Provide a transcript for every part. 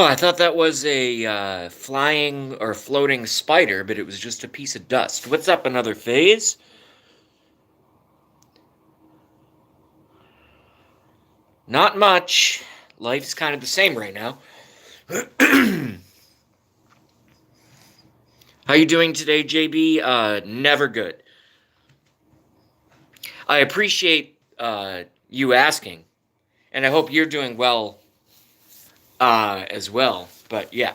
Oh, I thought that was a flying or floating spider, but it was just a piece of dust. What's up, another phase? Not much. Life's kind of the same right now. How you doing today, JB? Never good. I appreciate you asking, and I hope you're doing well as well. But yeah,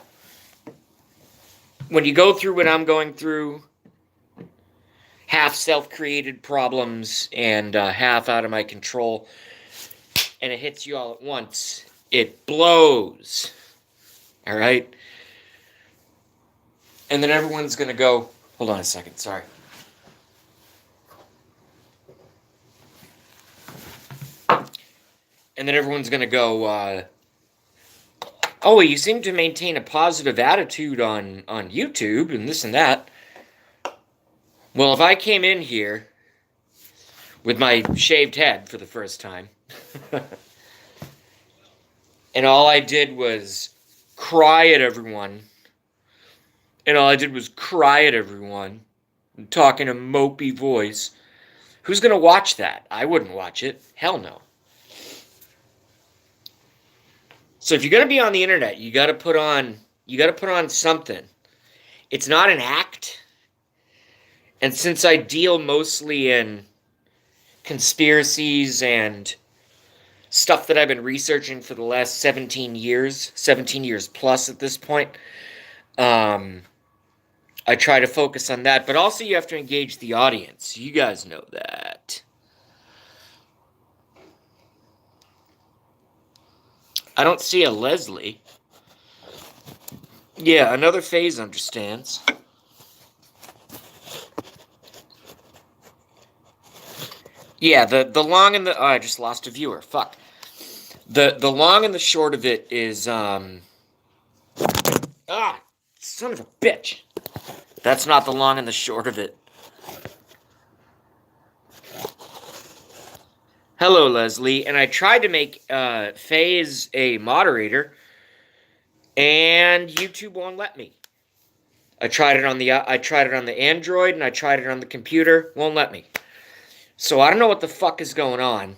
when you go through what I'm going through, half self-created problems and half out of my control, and it hits you all at once, it blows. All right? And then everyone's going to go, hold on a second, sorry. And then everyone's going to go, oh, you seem to maintain a positive attitude on YouTube and this and that. Well, if I came in here with my shaved head for the first time, and all I did was cry at everyone, and all I did was cry at everyone, and talk in a mopey voice, who's going to watch that? I wouldn't watch it. Hell no. So if you're going to be on the internet, you got to put on something. It's not an act. And since I deal mostly in conspiracies and stuff that I've been researching for the last 17 years plus at this point, I try to focus on that. But also you have to engage the audience. You guys know that. I don't see a Leslie. Yeah, another phase understands. Yeah, the long and the I just lost a viewer. Fuck. The long and the short of it is son of a bitch. That's not the long and the short of it. Hello, Leslie. And I tried to make Phase a moderator, and YouTube won't let me. I tried it on the Android, and I tried it on the computer. Won't let me. So I don't know what the fuck is going on.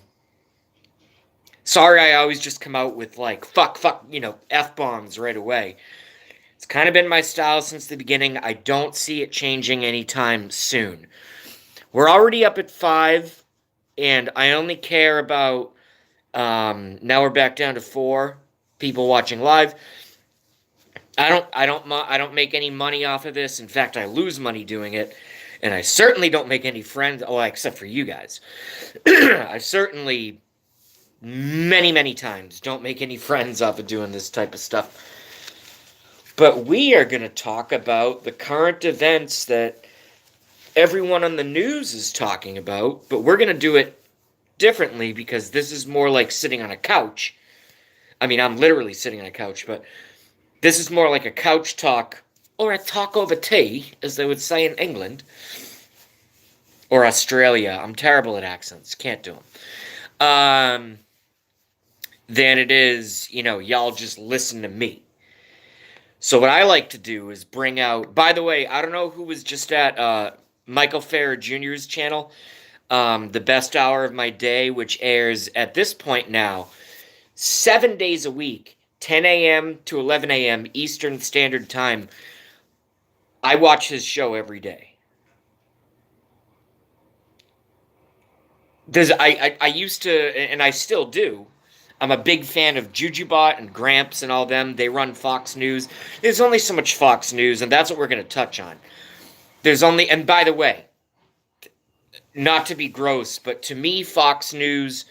Sorry, I always just come out with like fuck, F-bombs right away. It's kind of been my style since the beginning. I don't see it changing anytime soon. We're already up at 5, and I only care about, now we're back down to 4 people watching live. I don't make any money off of this. In fact, I lose money doing it. And I certainly don't make any friends, except for you guys. I certainly, many, many times, don't make any friends off of doing this type of stuff. But we are going to talk about the current events that everyone on the news is talking about, but we're going to do it differently because this is more like sitting on a couch. I mean, I'm literally sitting on a couch, but this is more like a couch talk, or a talk over tea, as they would say in England. Or Australia. I'm terrible at accents. Can't do them. Than it is, y'all just listen to me. So what I like to do is bring out... By the way, I don't know who was just at Michael Farrer Jr.'s channel. The Best Hour of My Day, which airs at this point now 7 days a week, 10 a.m. to 11 a.m. Eastern Standard Time. I watch his show every day. I used to, and I still do. I'm a big fan of Jujubot and Gramps and all them. They run Fox News. There's only so much Fox News, and that's what we're going to touch on. And by the way, not to be gross, but to me, Fox News,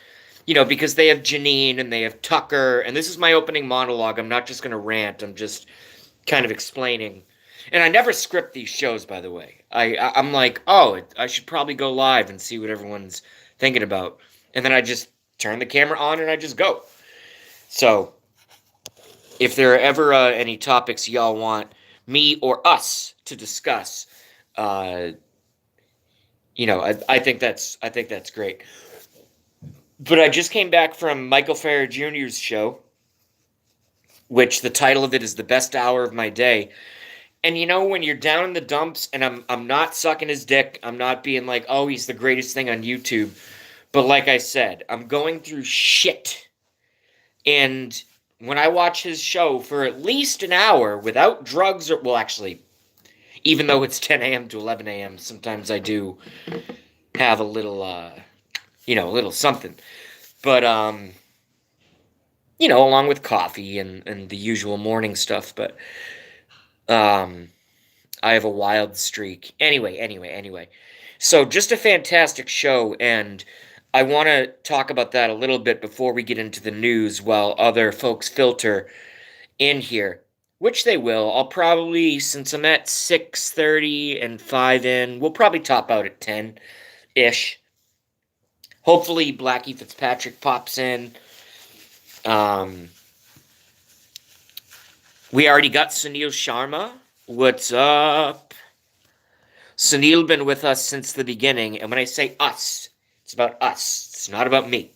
because they have Janine and they have Tucker, and this is my opening monologue. I'm not just going to rant. I'm just kind of explaining. And I never script these shows, by the way. I'm like, I should probably go live and see what everyone's thinking about. And then I just turn the camera on and I just go. So, if there are ever any topics y'all want me or us to discuss, I think that's great. But I just came back from Michael Farrer Jr.'s show, which the title of it is The Best Hour of My Day. And you know, when you're down in the dumps, and I'm not sucking his dick, I'm not being like, oh, he's the greatest thing on YouTube. But like I said, I'm going through shit. And when I watch his show for at least an hour without drugs or, well, actually, even though it's 10 a.m. to 11 a.m., sometimes I do have a little, a little something. But, along with coffee and the usual morning stuff. But, I have a wild streak. Anyway. So, just a fantastic show, and I want to talk about that a little bit before we get into the news while other folks filter in here, which they will. I'll probably, since I'm at 6:30 and 5 in, we'll probably top out at 10-ish. Hopefully, Blackie Fitzpatrick pops in. We already got Sunil Sharma. What's up? Sunil been with us since the beginning, and when I say us, it's about us. It's not about me.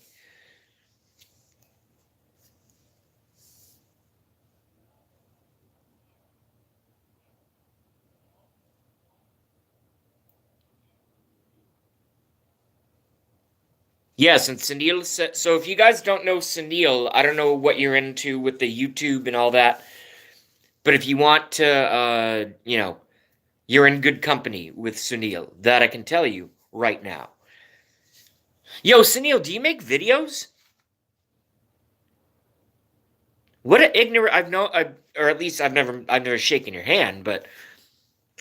Yes, and Sunil said, so if you guys don't know Sunil, I don't know what you're into with the YouTube and all that, but if you want to, you're in good company with Sunil. That I can tell you right now. Yo, Sunil, do you make videos? What an ignorant! Or at least I've never shaken your hand, but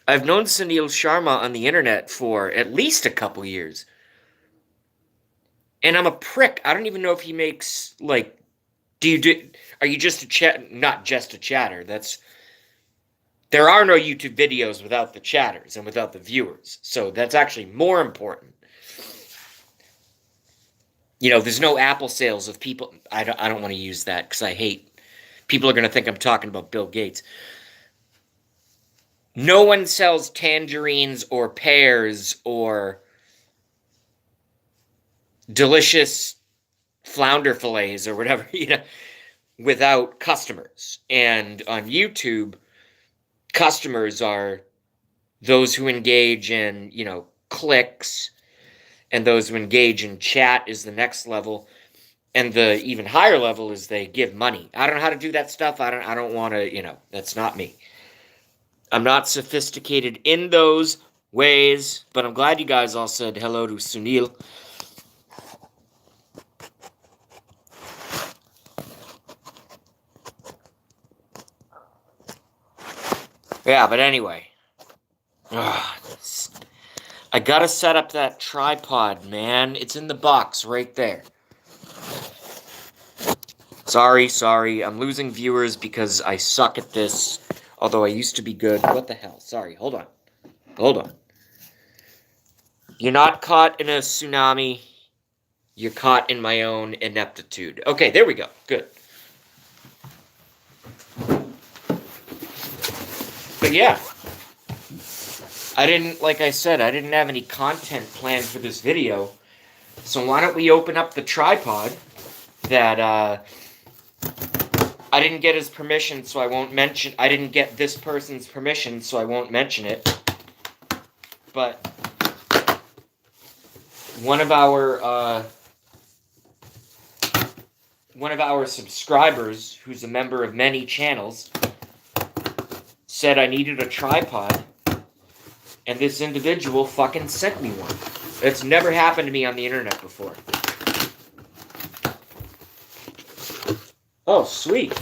I've known Sunil Sharma on the internet for at least a couple years, and I'm a prick. I don't even know if he makes like. Are you just a chat? Not just a chatter. There are no YouTube videos without the chatters and without the viewers, so that's actually more important. There's no Apple sales of people. I don't want to use that because I hate. People are going to think I'm talking about Bill Gates. No one sells tangerines or pears or delicious flounder fillets or whatever, without customers. And on YouTube, customers are those who engage in, clicks, and those who engage in chat is the next level. And the even higher level is they give money. I don't know how to do that stuff. I don't want to, that's not me. I'm not sophisticated in those ways, but I'm glad you guys all said hello to Sunil. Yeah, but anyway. I gotta set up that tripod, man. It's in the box right there. Sorry. I'm losing viewers because I suck at this. Although I used to be good. What the hell? Sorry, hold on. You're not caught in a tsunami. You're caught in my own ineptitude. Okay, there we go. Good. But yeah. Like I said, I didn't have any content planned for this video. So why don't we open up the tripod that, I didn't get his permission, so I won't mention. I didn't get this person's permission, so I won't mention it. But one of our subscribers, who's a member of many channels, said I needed a tripod, and this individual fucking sent me one. It's never happened to me on the internet before. Oh, sweet.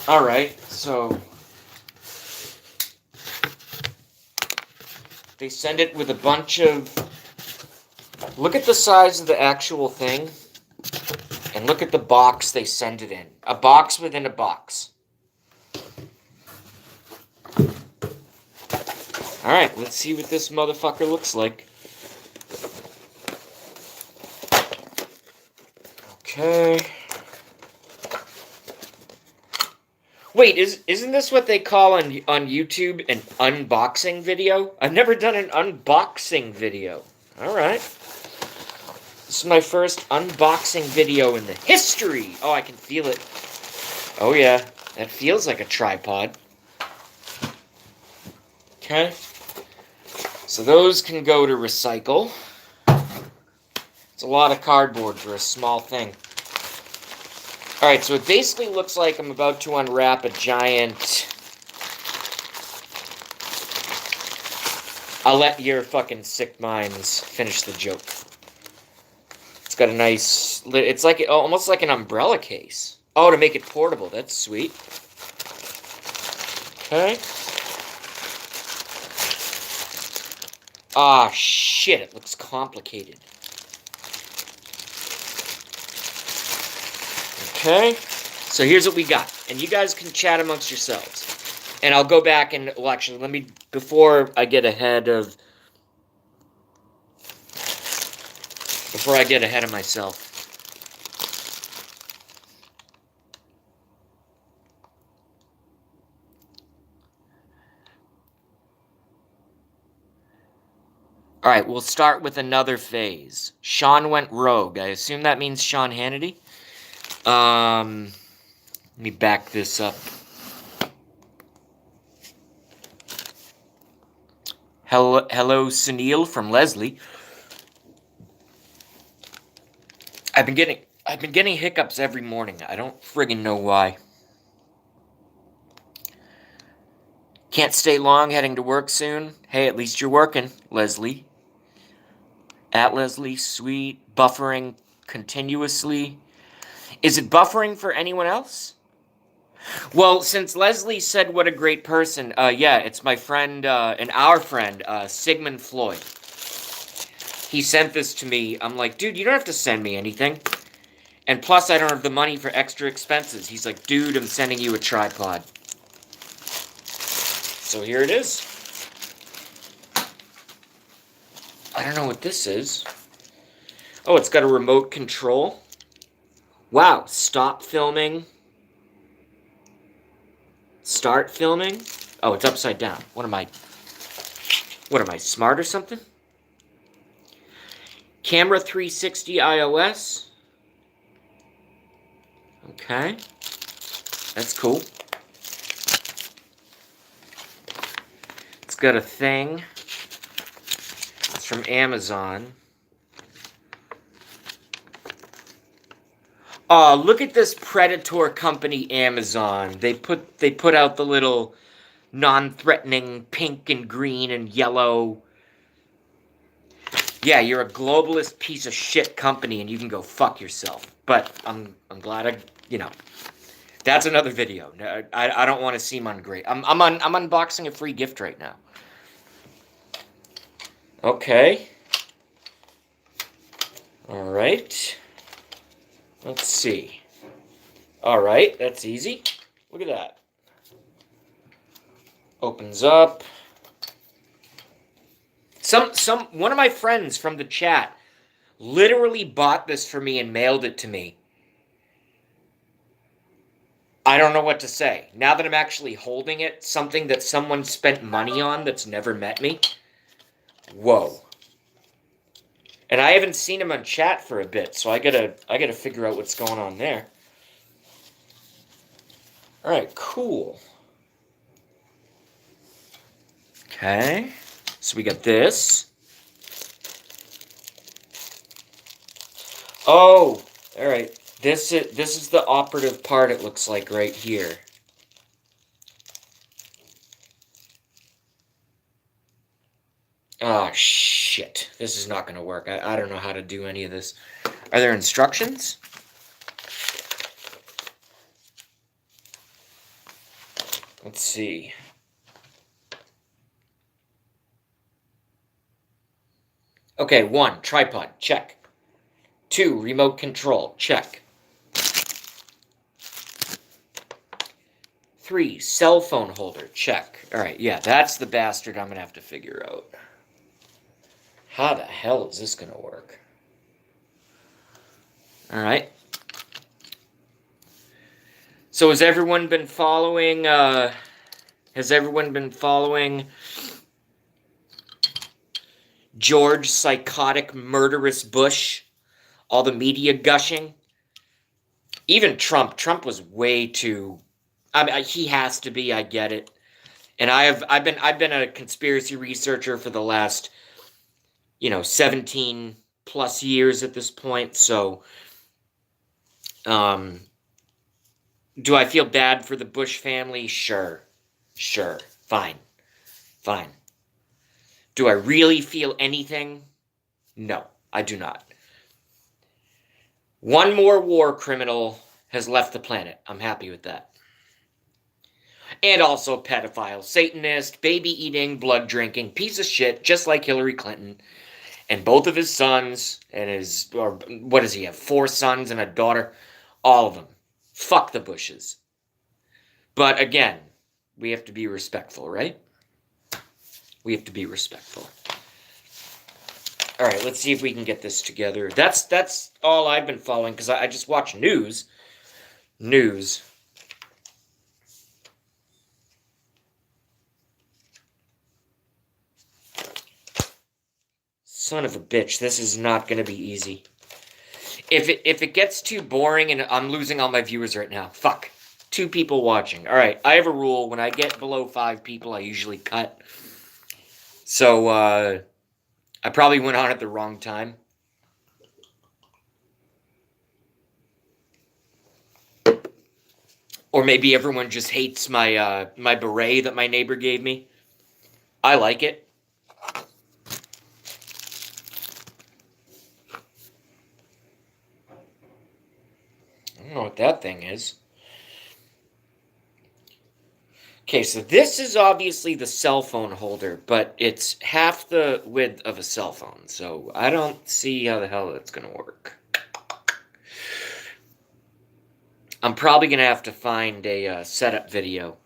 Alright, so they send it with a bunch of... Look at the size of the actual thing, and look at the box they send it in. A box within a box. Alright, let's see what this motherfucker looks like. Okay. Wait, isn't this what they call on YouTube an unboxing video? I've never done an unboxing video. Alright. This is my first unboxing video in the history. Oh, I can feel it. Oh yeah, that feels like a tripod. Okay. So those can go to recycle. It's a lot of cardboard for a small thing. Alright, so it basically looks like I'm about to unwrap a giant... I'll let your fucking sick minds finish the joke. It's got a nice... It's like almost like an umbrella case. Oh, to make it portable. That's sweet. Okay. Ah, shit. It looks complicated. Okay. So here's what we got. And you guys can chat amongst yourselves. And I'll go back and... Well, actually, let me... Before I get ahead of... Before I get ahead of myself. Alright, we'll start with another phase. Sean went rogue. I assume that means Sean Hannity. Let me back this up. Hello, Sunil from Leslie. I've been getting hiccups every morning. I don't friggin' know why. Can't stay long, heading to work soon. Hey, at least you're working, Leslie. At Leslie, sweet. Buffering continuously. Is it buffering for anyone else? Well, since Leslie said what a great person, yeah, it's my friend, and our friend, Sigmund Floyd. He sent this to me. I'm like, dude, you don't have to send me anything. And plus, I don't have the money for extra expenses. He's like, dude, I'm sending you a tripod. So here it is. I don't know what this is. Oh, it's got a remote control. Wow, stop filming. Start filming. Oh, it's upside down. What am I, smart or something? Camera 360 iOS. Okay. That's cool. It's got a thing. It's from Amazon. Oh, look at this Predator company, Amazon. They put out the little non-threatening pink and green and yellow. Yeah, you're a globalist piece of shit company and you can go fuck yourself. But I'm glad that's another video. I don't want to seem ungrateful. I'm unboxing a free gift right now. Okay. All right. Let's see. All right, that's easy. Look at that. Opens up. One of my friends from the chat literally bought this for me and mailed it to me. I don't know what to say. Now that I'm actually holding it, something that someone spent money on that's never met me. Whoa. And I haven't seen him on chat for a bit, so I gotta figure out what's going on there. Alright, cool. Okay. So we got this. Oh, alright. This is the operative part, it looks like, right here. Oh, shit. This is not going to work. I don't know how to do any of this. Are there instructions? Let's see. Okay, 1, tripod, check. 2, remote control, check. 3, cell phone holder, check. Alright, yeah, that's the bastard I'm going to have to figure out. How the hell is this going to work? Alright. So has everyone been following, George Psychotic Murderous Bush all the media gushing. Even Trump was way too. I mean, he has to be. I get it, and I've been a conspiracy researcher for the last 17 plus years at this point. So, um, do I feel bad for the Bush family? Sure, fine, fine. Do I really feel anything? No, I do not. One more war criminal has left the planet. I'm happy with that. And also pedophile, Satanist, baby eating, blood drinking, piece of shit, just like Hillary Clinton. And both of his sons, or what does he have, 4 sons and a daughter? All of them. Fuck the Bushes. But again, we have to be respectful, right? We have to be respectful. All right, let's see if we can get this together. That's all I've been following, because I just watch news. Son of a bitch, this is not going to be easy. If it gets too boring and I'm losing all my viewers right now, fuck. 2 people watching. All right, I have a rule. When I get below 5 people, I usually cut. So, I probably went on at the wrong time. Or maybe everyone just hates my my beret that my neighbor gave me. I like it. I don't know what that thing is. Okay, so this is obviously the cell phone holder, but it's half the width of a cell phone, so I don't see how the hell that's going to work. I'm probably going to have to find a setup video.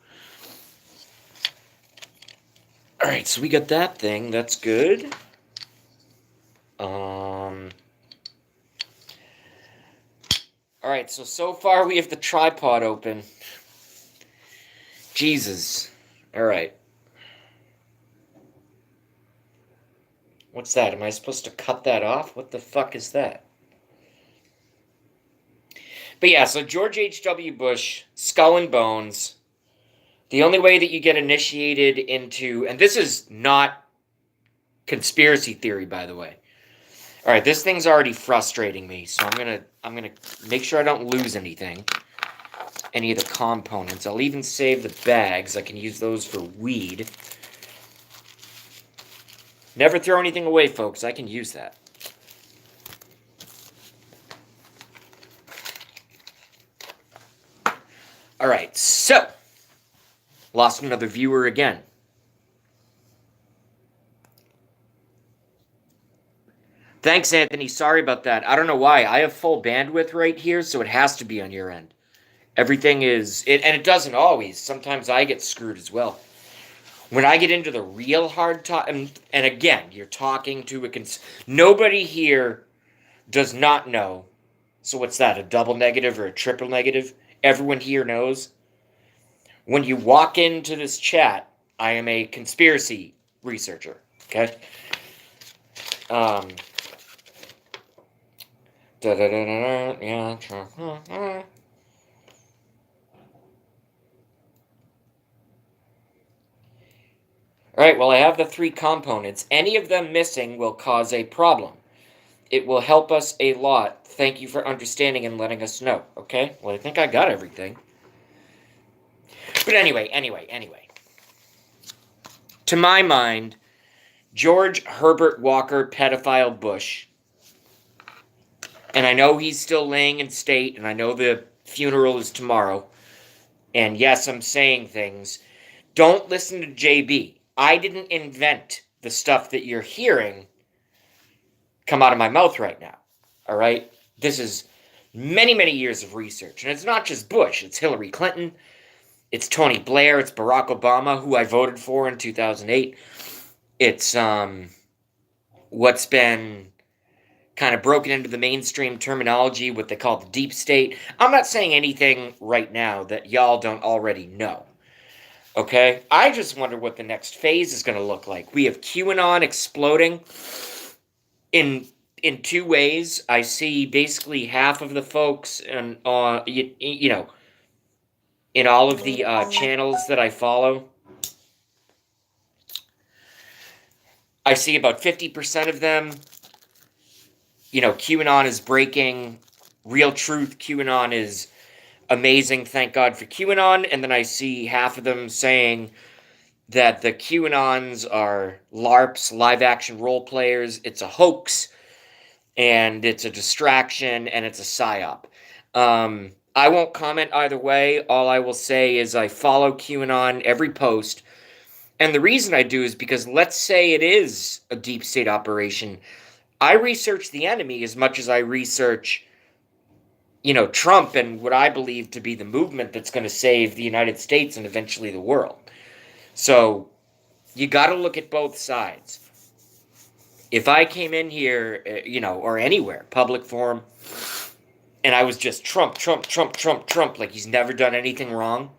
Alright, so we got that thing. That's good. Alright, so far we have the tripod open. Jesus. Alright. What's that? Am I supposed to cut that off? What the fuck is that? But yeah, so George H.W. Bush, Skull and Bones. The only way that you get initiated into, and this is not conspiracy theory, by the way. All right, this thing's already frustrating me, so I'm gonna make sure I don't lose anything, any of the components. I'll even save the bags. I can use those for weed. Never throw anything away, folks. I can use that. All right, so lost another viewer again. Thanks, Anthony. Sorry about that. I don't know why. I have full bandwidth right here, so it has to be on your end. Everything is... and it doesn't always. Sometimes I get screwed as well. When I get into the real hard talk... And again, you're talking to a... Nobody here does not know. So what's that? A double negative or a triple negative? Everyone here knows. When you walk into this chat, I am a conspiracy researcher. Okay? Yeah. Alright, well I have the 3 components. Any of them missing will cause a problem. It will help us a lot. Thank you for understanding and letting us know. Okay? Well, I think I got everything. But anyway. To my mind, George Herbert Walker, pedophile Bush, and I know he's still laying in state, and I know the funeral is tomorrow, and yes, I'm saying things. Don't listen to JB. I didn't invent the stuff that you're hearing come out of my mouth right now. All right? This is many, many years of research. And it's not just Bush. It's Hillary Clinton. It's Tony Blair. It's Barack Obama, who I voted for in 2008. It's what's been kind of broken into the mainstream terminology, what they call the deep state. I'm not saying anything right now that y'all don't already know. Okay? I just wonder what the next phase is going to look like. We have QAnon exploding in in two ways. I see basically half of the folks, and you know, in all of the channels that I follow, I see about 50% of them. You know, QAnon is breaking. Real truth, QAnon is amazing. Thank God for QAnon. And then I see half of them saying that the QAnons are LARPs, live action role players. It's a hoax, and it's a distraction, and it's a psyop. I won't comment either way. All I will say is I follow QAnon every post. And the reason I do is because let's say it is a deep state operation. I research the enemy as much as I research, you know, Trump and what I believe to be the movement that's going to save the United States and eventually the world. So you got to look at both sides. If I came in here, you know, or anywhere, public forum, and I was just Trump, Trump, Trump, Trump, Trump, like he's never done anything wrong,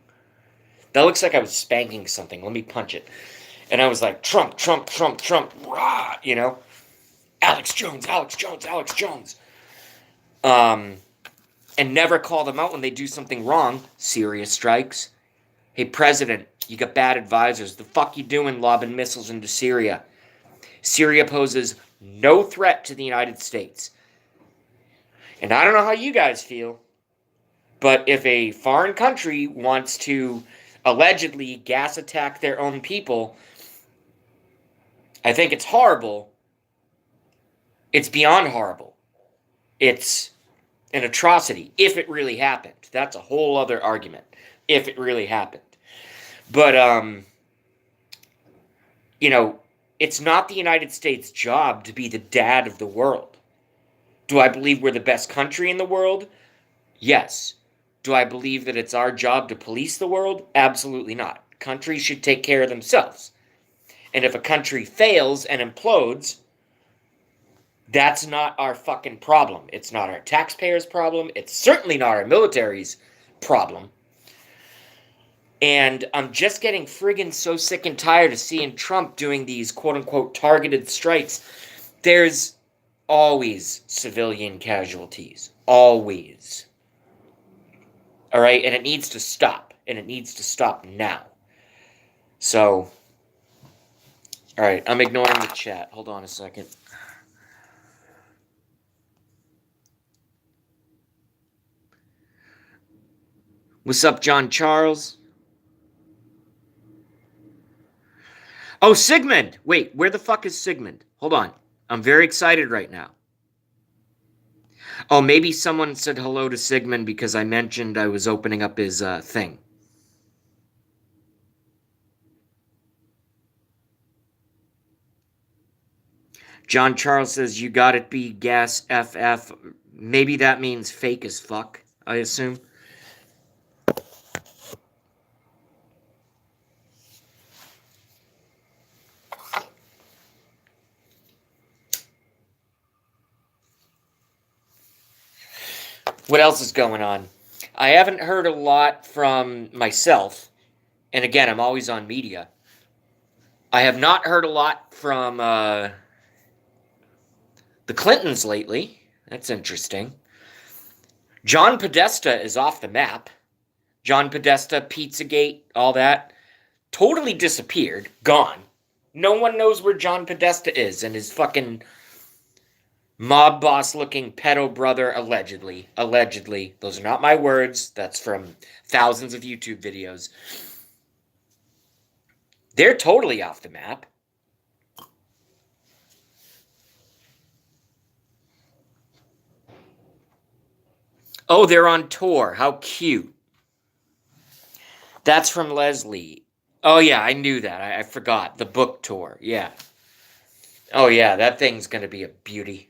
that looks like I was spanking something. Let me punch it. And I was like, Trump, Trump, Trump, Trump, rah, you know, Alex Jones, Alex Jones, Alex Jones. And never call them out when they do something wrong. Serious strikes. Hey, President, you got bad advisors. The fuck you doing lobbing missiles into Syria? Syria poses no threat to the United States. And I don't know how you guys feel, but if a foreign country wants to allegedly gas attack their own people, I think it's horrible. It's beyond horrible. It's an atrocity, if it really happened. That's a whole other argument, if it really happened. But, you know, it's not the United States' job to be the dad of the world. Do I believe we're the best country in the world? Yes. Do I believe that it's our job to police the world? Absolutely not. Countries should take care of themselves. And if a country fails and implodes, that's not our fucking problem. It's not our taxpayers' problem. It's certainly not our military's problem. And I'm just getting friggin' so sick and tired of seeing Trump doing these quote-unquote targeted strikes. There's always civilian casualties. Always. All right? And it needs to stop. And it needs to stop now. So, all right, I'm ignoring the chat. Hold on a second. What's up, John Charles? Oh, Sigmund! Wait, where the fuck is Sigmund? Hold on. I'm very excited right now. Oh, maybe someone said hello to Sigmund because I mentioned I was opening up his thing. John Charles says, you got it, be gas FF. Maybe that means fake as fuck, I assume. What else is going on? I haven't heard a lot from myself, and again, I'm always on media. I have not heard a lot from the Clintons lately. That's interesting. John Podesta is off the map. John Podesta, Pizzagate, all that. Totally disappeared. Gone. No one knows where John Podesta is and his fucking mob boss looking pedo brother, allegedly. Allegedly. Those are not my words. That's from thousands of YouTube videos. They're totally off the map. Oh, they're on tour. How cute. That's from Leslie. Oh, yeah, I knew that. I forgot. The book tour. Yeah. Oh, yeah, that thing's going to be a beauty.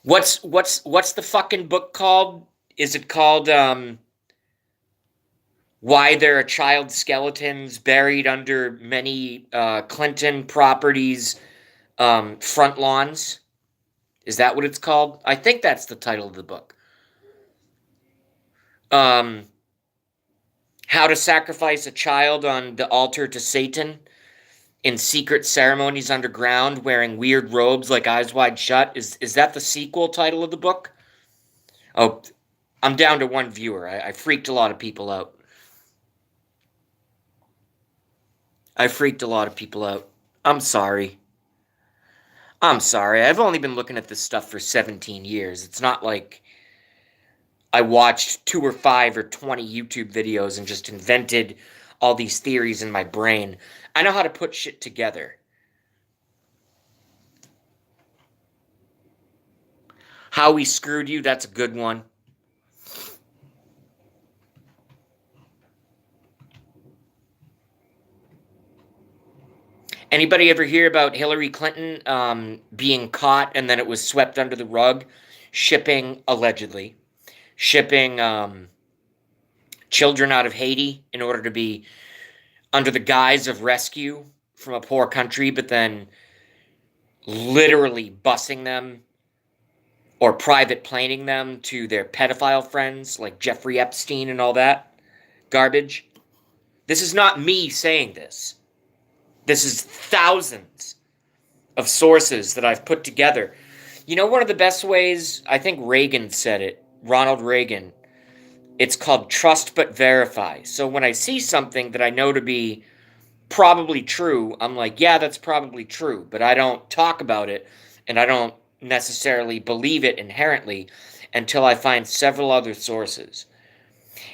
What's the fucking book called? Is it called, Why There Are Child Skeletons Buried Under Many Clinton Properties Front Lawns? Is that what it's called? I think that's the title of the book. how to sacrifice a child on the altar to Satan in secret ceremonies underground wearing weird robes like Eyes Wide Shut. Is that the sequel title of the book? Oh, I'm down to one viewer. I freaked a lot of people out. I freaked a lot of people out. I'm sorry. I'm sorry. I've only been looking at this stuff for 17 years. It's not like I watched 2 or 5 or 20 YouTube videos and just invented all these theories in my brain. I know how to put shit together. How We Screwed You, that's a good one. Anybody ever hear about Hillary Clinton being caught and then it was swept under the rug, allegedly, shipping children out of Haiti in order to be under the guise of rescue from a poor country, but then literally busing them or private planing them to their pedophile friends like Jeffrey Epstein and all that garbage? This is not me saying this. This is thousands of sources that I've put together. You know, one of the best ways, I think Reagan said it, Ronald Reagan, it's called trust but verify. So when I see something that I know to be probably true, I'm like, yeah, that's probably true, but I don't talk about it and I don't necessarily believe it inherently until I find several other sources.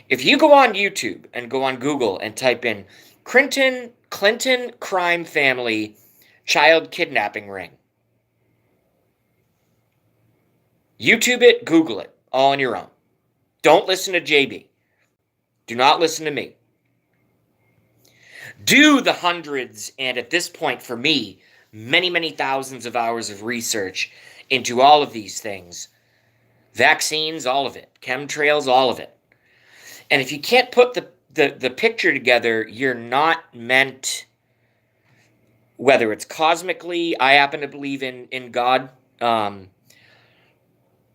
If you go on YouTube and go on Google and type in Clinton crime family child kidnapping ring, YouTube it, Google it, all on your own. Don't listen to JB. Do not listen to me. Do the hundreds, and at this point for me, many, many thousands of hours of research into all of these things. Vaccines, all of it. Chemtrails, all of it. And if you can't put the picture together, you're not meant, whether it's cosmically, I happen to believe in God.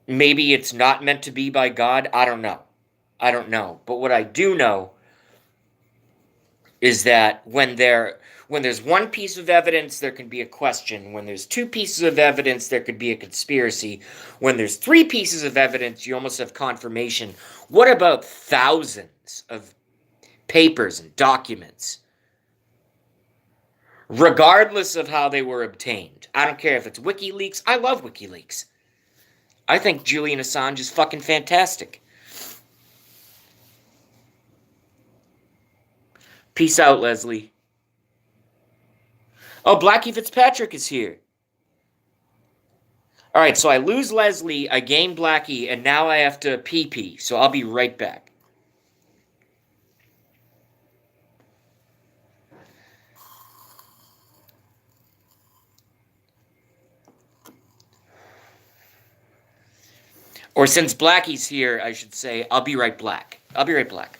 Maybe it's not meant to be by God. I don't know. But what I do know is that when there's one piece of evidence, there can be a question. When there's 2 pieces of evidence, there could be a conspiracy. When there's 3 pieces of evidence, you almost have confirmation. What about thousands of papers and documents? Regardless of how they were obtained. I don't care if it's WikiLeaks. I love WikiLeaks. I think Julian Assange is fucking fantastic. Peace out, Leslie. Oh, Blackie Fitzpatrick is here. Alright, so I lose Leslie, I gain Blackie, and now I have to pee-pee, so I'll be right back. Or since Blackie's here, I should say, I'll be right back. I'll be right back.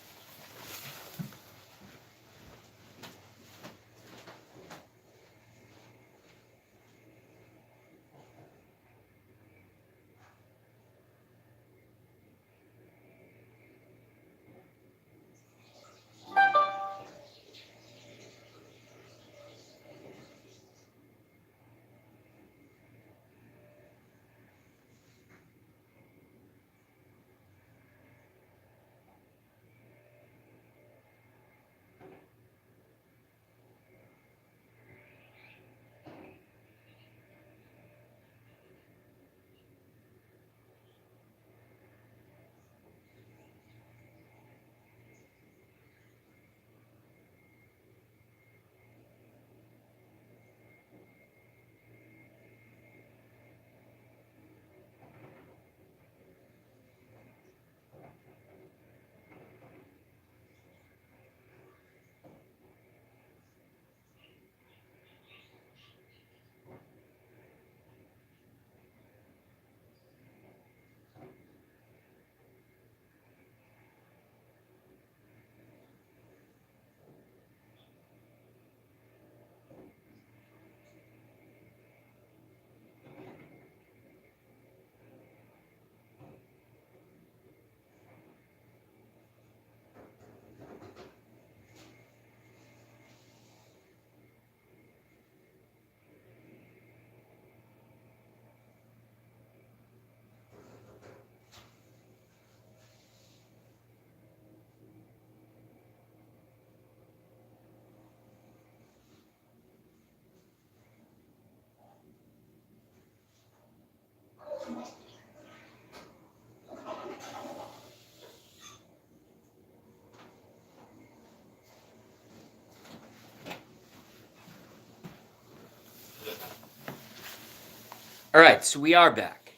Alright, so we are back.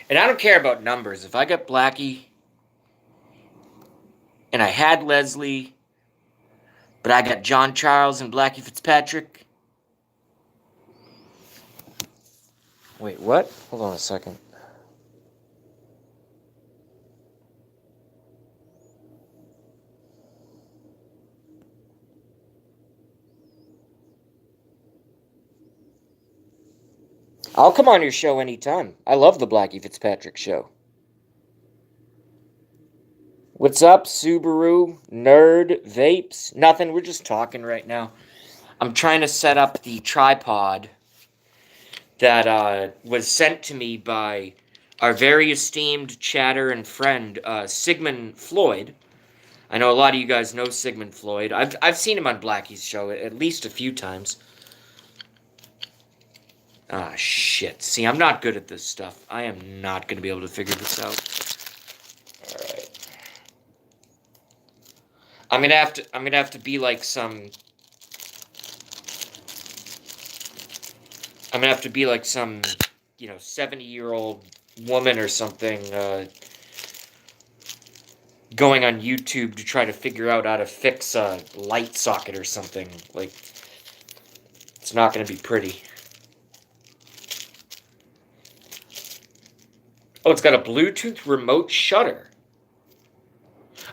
And I don't care about numbers. If I got Blackie and I had Leslie, but I got John Charles and Blackie Fitzpatrick. Wait, what? Hold on a second. I'll come on your show anytime. I love the Blackie Fitzpatrick show. What's up, Subaru? Nerd? Vapes? Nothing. We're just talking right now. I'm trying to set up the tripod that was sent to me by our very esteemed chatter and friend, Sigmund Floyd. I know a lot of you guys know Sigmund Floyd. I've seen him on Blackie's show at least a few times. Ah, shit. See, I'm not good at this stuff. I am not going to be able to figure this out. Alright. I'm gonna have to be like some... I'm gonna have to be like some, 70-year-old woman or something, going on YouTube to try to figure out how to fix a light socket or something. Like, it's not gonna be pretty. Oh, it's got a Bluetooth remote shutter.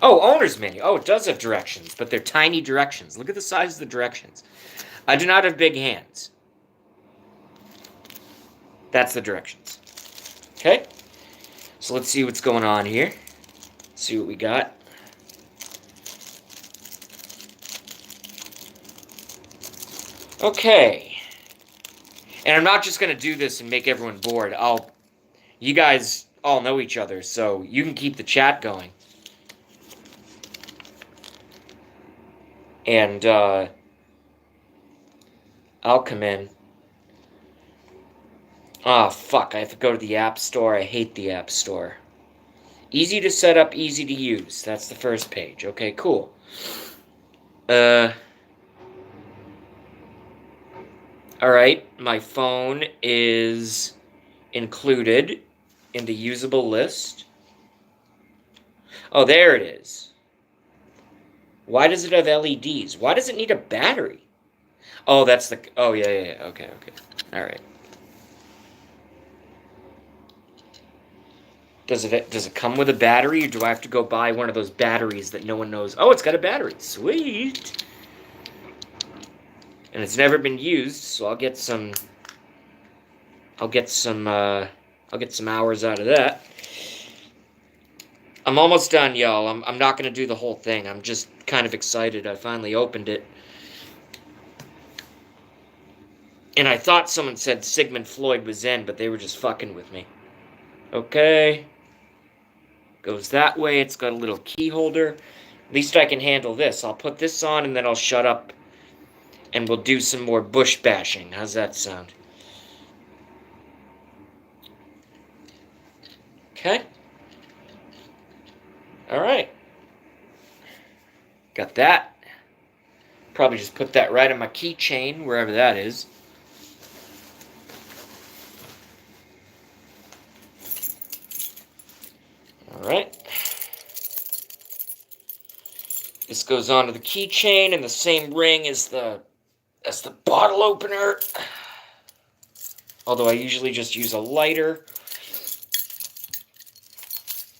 Oh, owner's menu. Oh, it does have directions, but they're tiny directions. Look at the size of the directions. I do not have big hands. That's the directions. Okay? So let's see what's going on here. See what we got. Okay. And I'm not just going to do this and make everyone bored. You guys all know each other, so you can keep the chat going. And, I'll come in. Oh, fuck, I have to go to the App Store. I hate the App Store. Easy to set up, easy to use. That's the first page. Okay, cool. Alright, my phone is included in the usable list. Oh, there it is. Why does it have LEDs? Why does it need a battery? Oh, that's the... Oh, yeah. Okay. Alright. Does it come with a battery, or do I have to go buy one of those batteries that no one knows? Oh, it's got a battery. Sweet! And it's never been used, so I'll get some hours out of that. I'm almost done, y'all. I'm not gonna do the whole thing. I'm just kind of excited. I finally opened it. And I thought someone said Sigmund Floyd was in, but they were just fucking with me. Okay. Goes that way. It's got a little key holder. At least I can handle this. I'll put this on and then I'll shut up and we'll do some more bush bashing. How's that sound? Okay. Alright. Got that. Probably just put that right on my keychain, wherever that is. Alright. This goes onto the keychain in the same ring as the bottle opener. Although I usually just use a lighter.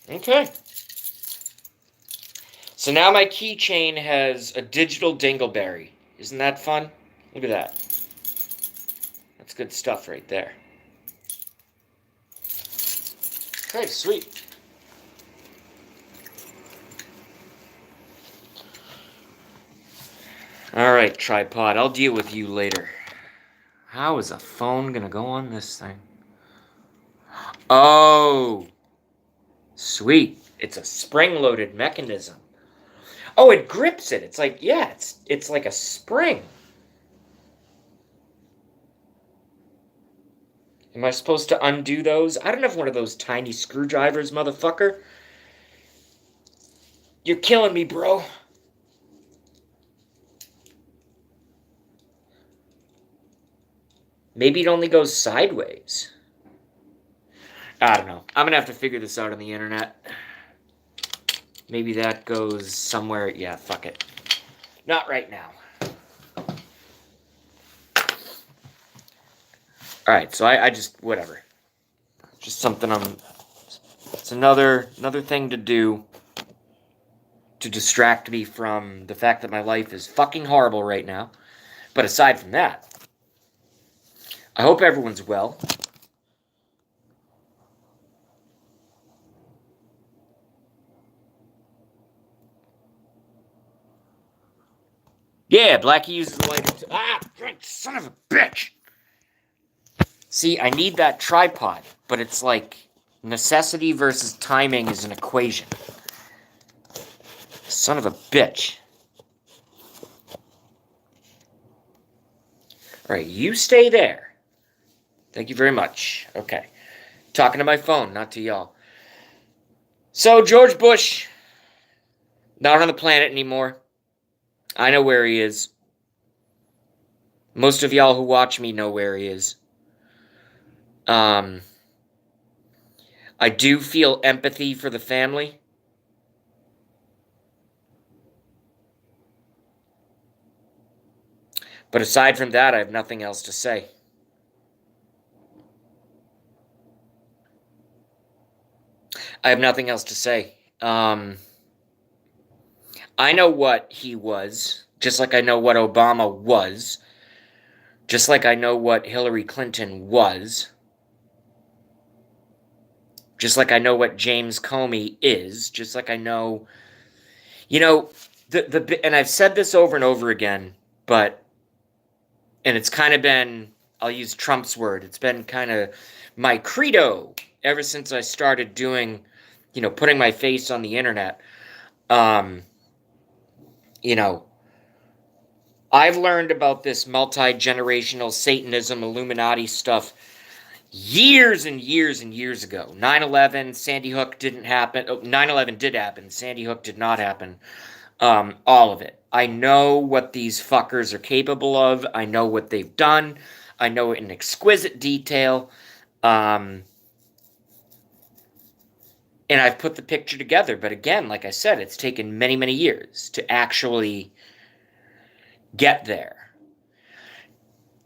Okay. So now my keychain has a digital dingleberry. Isn't that fun? Look at that. That's good stuff right there. Okay, sweet. Alright, tripod. I'll deal with you later. How is a phone gonna go on this thing? Oh! Sweet. It's a spring-loaded mechanism. Oh, it grips it. It's like, yeah, it's like a spring. Am I supposed to undo those? I don't have one of those tiny screwdrivers, motherfucker. You're killing me, bro. Maybe it only goes sideways. I don't know. I'm going to have to figure this out on the internet. Maybe that goes somewhere. Yeah, fuck it. Not right now. Alright, so I just, whatever. Just something it's another thing to do to distract me from the fact that my life is fucking horrible right now. But aside from that, I hope everyone's well. Yeah, Blackie uses the lighter. Son of a bitch! See, I need that tripod, but it's like necessity versus timing is an equation. Son of a bitch. Alright, you stay there. Thank you very much. Okay. Talking to my phone, not to y'all. So, George Bush, not on the planet anymore. I know where he is. Most of y'all who watch me know where he is. I do feel empathy for the family. But aside from that, I have nothing else to say. I have nothing else to say. I know what he was, just like I know what Obama was, just like I know what Hillary Clinton was, just like I know what James Comey is, just like I know, you know, and I've said this over and over again, but, and it's kind of been, I'll use Trump's word, it's been kind of my credo ever since I started doing, putting my face on the internet. I've learned about this multi-generational Satanism, Illuminati stuff years and years and years ago. 9/11, Sandy Hook didn't happen. 9/11 did happen. Sandy Hook did not happen. All of it. I know what these fuckers are capable of. I know what they've done. I know it in exquisite detail. And I've put the picture together. But again, like I said, it's taken many, many years to actually get there.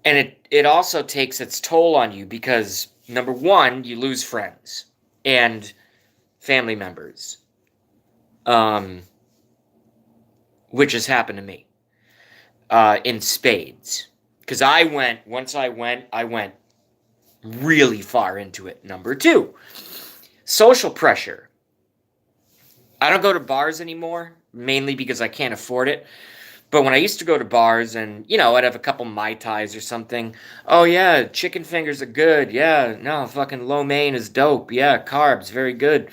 And it also takes its toll on you because, number one, you lose friends and family members, which has happened to me in spades. Because once I went really far into it. Number two, social pressure. I don't go to bars anymore, mainly because I can't afford it. But when I used to go to bars and, I'd have a couple Mai Tais or something. Oh, yeah, chicken fingers are good. Yeah, no, fucking lo mein is dope. Yeah, carbs, very good.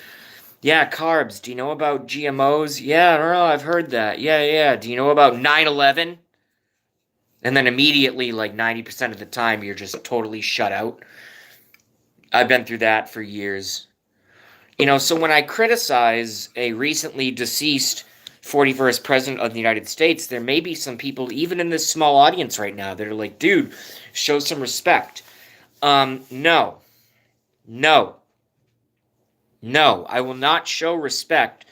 Yeah, carbs. Do you know about GMOs? Yeah, I don't know, I've heard that. Yeah. Do you know about 9/11? And then immediately, like 90% of the time, you're just totally shut out. I've been through that for years. So when I criticize a recently deceased 41st president of the United States, there may be some people, even in this small audience right now, that are like, dude, show some respect. No. I will not show respect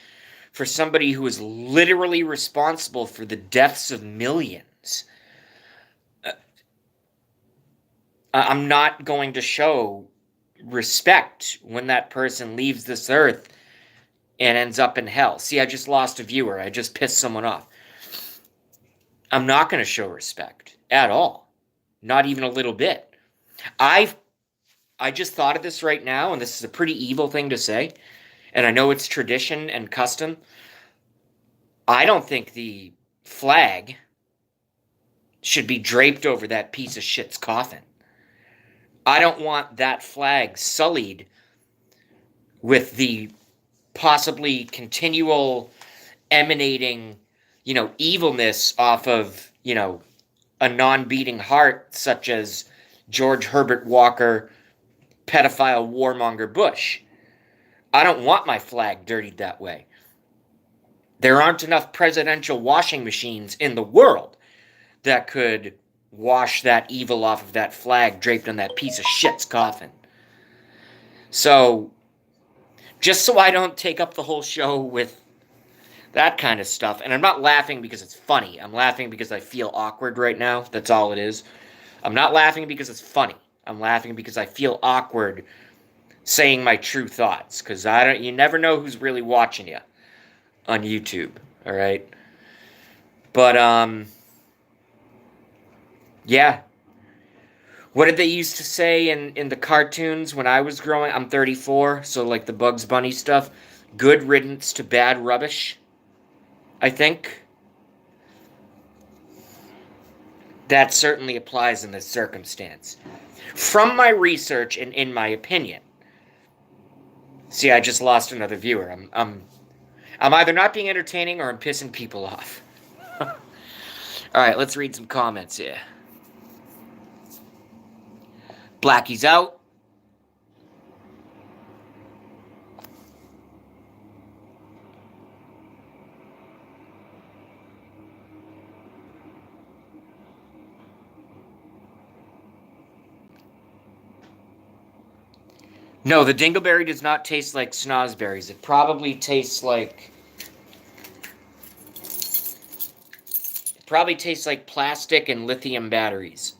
for somebody who is literally responsible for the deaths of millions. I'm not going to show respect when that person leaves this earth and ends up in hell. See, I just lost a viewer. I just pissed someone off. I'm not going to show respect at all. Not even a little bit. I just thought of this right now, and this is a pretty evil thing to say, and I know it's tradition and custom. I don't think the flag should be draped over that piece of shit's coffin. I don't want that flag sullied with the possibly continual emanating, evilness off of, a non-beating heart such as George Herbert Walker, pedophile warmonger Bush. I don't want my flag dirtied that way. There aren't enough presidential washing machines in the world that could wash that evil off of that flag draped on that piece of shit's coffin. So, just so I don't take up the whole show with that kind of stuff, and I'm not laughing because it's funny. I'm laughing because I feel awkward right now. That's all it is. I'm not laughing because it's funny. I'm laughing because I feel awkward saying my true thoughts, because you never know who's really watching you on YouTube, all right? But yeah. What did they used to say in the cartoons when I was growing? I'm 34, so like the Bugs Bunny stuff. Good riddance to bad rubbish, I think. That certainly applies in this circumstance. From my research and in my opinion. See, I just lost another viewer. I'm either not being entertaining or I'm pissing people off. All right, let's read some comments here. Blackie's out. No, the dingleberry does not taste like snozberries. It probably tastes like... It probably tastes like plastic and lithium batteries.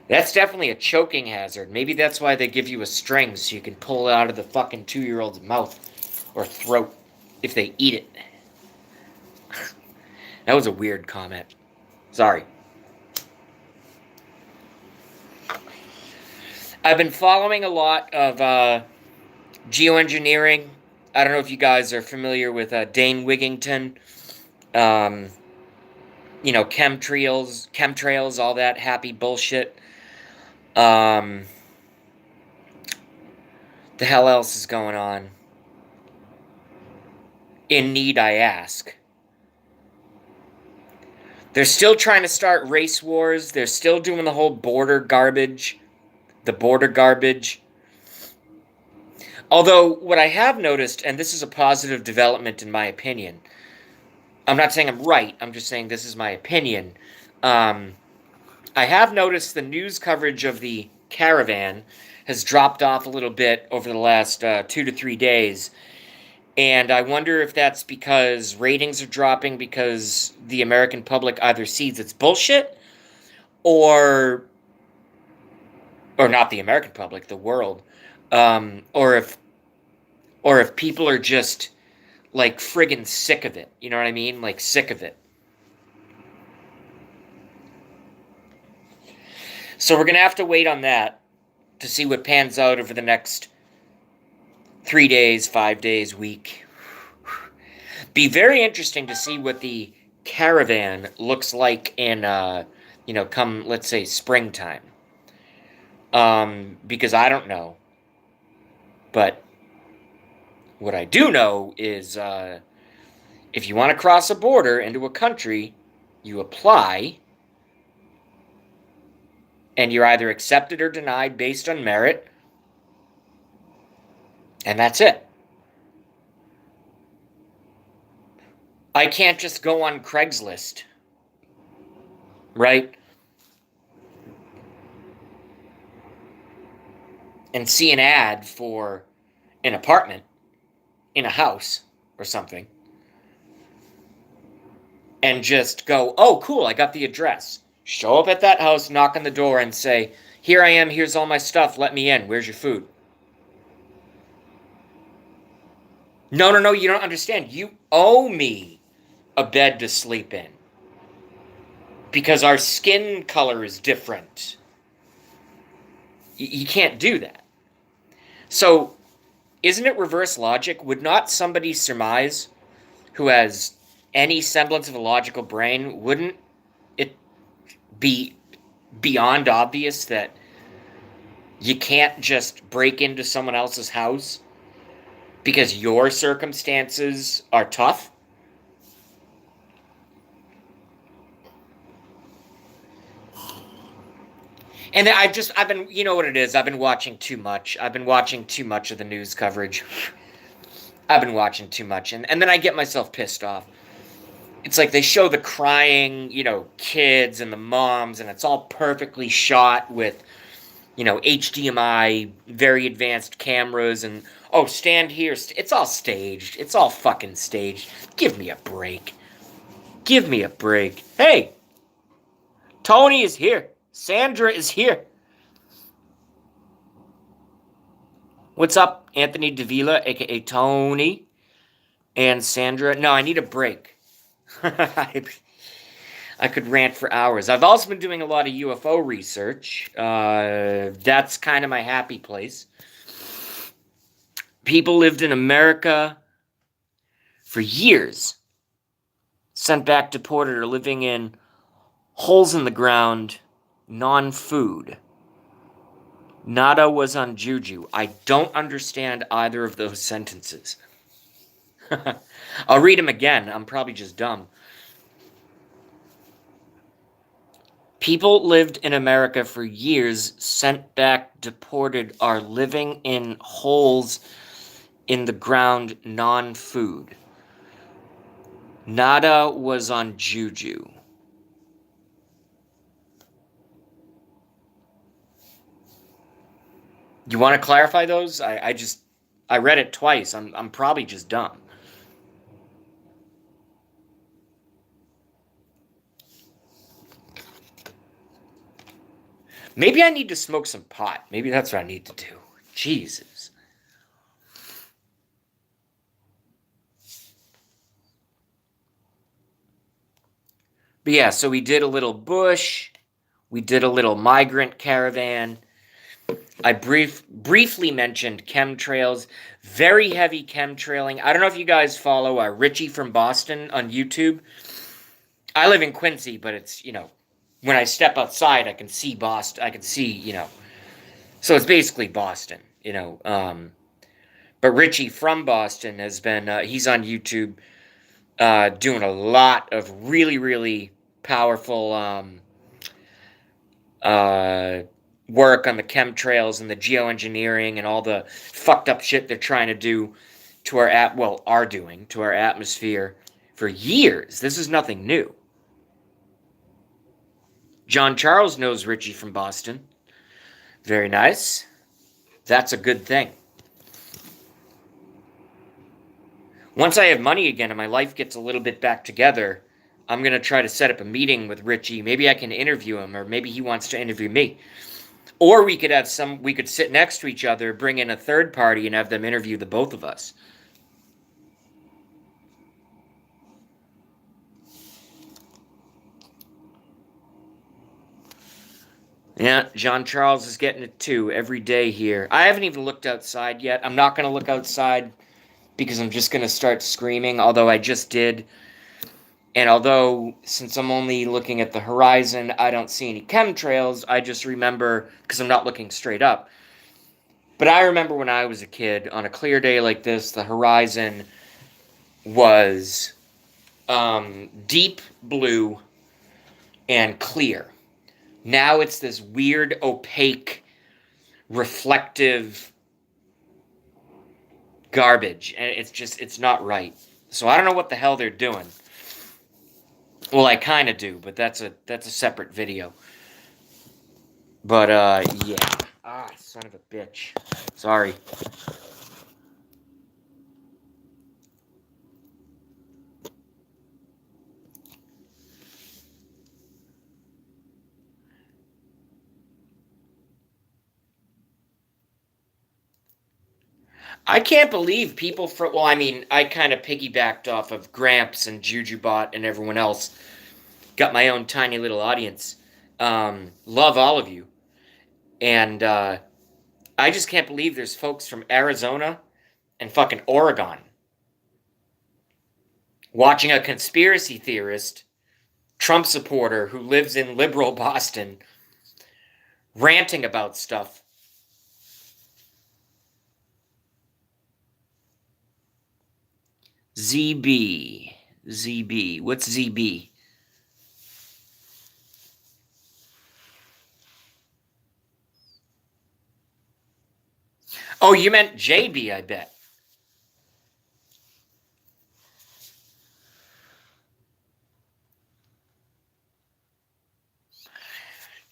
That's definitely a choking hazard. Maybe that's why they give you a string so you can pull it out of the fucking 2-year-old's mouth or throat if they eat it. That was a weird comment. Sorry. I've been following a lot of geoengineering. I don't know if you guys are familiar with Dane Wigington. Chemtrails, all that happy bullshit. The hell else is going on? In need, I ask. They're still trying to start race wars. They're still doing the whole border garbage. The border garbage. Although, what I have noticed, and this is a positive development in my opinion, I'm not saying I'm right, I'm just saying this is my opinion. I have noticed the news coverage of the caravan has dropped off a little bit over the last 2 to 3 days. And I wonder if that's because ratings are dropping because the American public either sees it's bullshit or not the American public, the world, or if people are just like friggin' sick of it. You know what I mean? Like sick of it. So we're going to have to wait on that to see what pans out over the next 3 days, 5 days, week. Be very interesting to see what the caravan looks like in, come, let's say, springtime. Because I don't know. But what I do know is if you want to cross a border into a country, you apply, and you're either accepted or denied based on merit, and that's it. I can't just go on Craigslist, right? And see an ad for an apartment in a house or something. And just go, oh, cool, I got the address. Show up at that house, knock on the door, and say, here I am, here's all my stuff, let me in, where's your food? No, you don't understand. You owe me a bed to sleep in. Because our skin color is different. You can't do that. So, isn't it reverse logic? Would not somebody surmise who has any semblance of a logical brain, wouldn't it be beyond obvious that you can't just break into someone else's house because your circumstances are tough? And I've been, you know what it is, I've been watching too much. I've been watching too much of the news coverage. I've been watching too much, and then I get myself pissed off. it's like they show the crying, kids and the moms, and it's all perfectly shot with, HDMI, very advanced cameras, and oh, stand here. It's all staged. It's all fucking staged. Give me a break. Give me a break. Hey, Tony is here. Sandra is here. What's up, Anthony Davila, aka Tony, and Sandra? No, I need a break. I could rant for hours. I've also been doing a lot of UFO research. That's kind of my happy place. People lived in America for years, sent back, deported, or living in holes in the ground, non-food. Nada was on juju. I don't understand either of those sentences. I'll read them again. I'm probably just dumb. People lived in America for years, sent back, deported, are living in holes in the ground, non-food. Nada was on juju. You want to clarify those? I read it twice. I'm probably just dumb. Maybe I need to smoke some pot. Maybe that's what I need to do. Jesus. But yeah, so we did a little bush. We did a little migrant caravan. I briefly mentioned chemtrails. Very heavy chemtrailing. I don't know if you guys follow Richie from Boston on YouTube. I live in Quincy, but it's, when I step outside, I can see Boston. I can see, so it's basically Boston, But Richie from Boston has been, he's on YouTube doing a lot of really, really powerful work on the chemtrails and the geoengineering and all the fucked up shit they're trying to do to are doing to our atmosphere for years. This is nothing new. John Charles knows Richie from Boston. Very nice. That's a good thing. Once I have money again and my life gets a little bit back together, I'm going to try to set up a meeting with Richie. Maybe I can interview him, or maybe he wants to interview me. Or we could sit next to each other, bring in a third party, and have them interview the both of us. Yeah, John Charles is getting it too every day here. I haven't even looked outside yet. I'm not going to look outside because I'm just going to start screaming, although I just did. And although, since I'm only looking at the horizon, I don't see any chemtrails, I just remember, because I'm not looking straight up, but I remember when I was a kid, on a clear day like this, the horizon was deep blue and clear. Now it's this weird, opaque, reflective garbage, and it's not right. So I don't know what the hell they're doing. Well, I kind of do, but that's a separate video. But yeah. Ah, son of a bitch. Sorry. I can't believe people I kind of piggybacked off of Gramps and JujuBot and everyone else. Got my own tiny little audience. Love all of you. And I just can't believe there's folks from Arizona and fucking Oregon watching a conspiracy theorist, Trump supporter who lives in liberal Boston, ranting about stuff. ZB. What's ZB? Oh, you meant JB, I bet.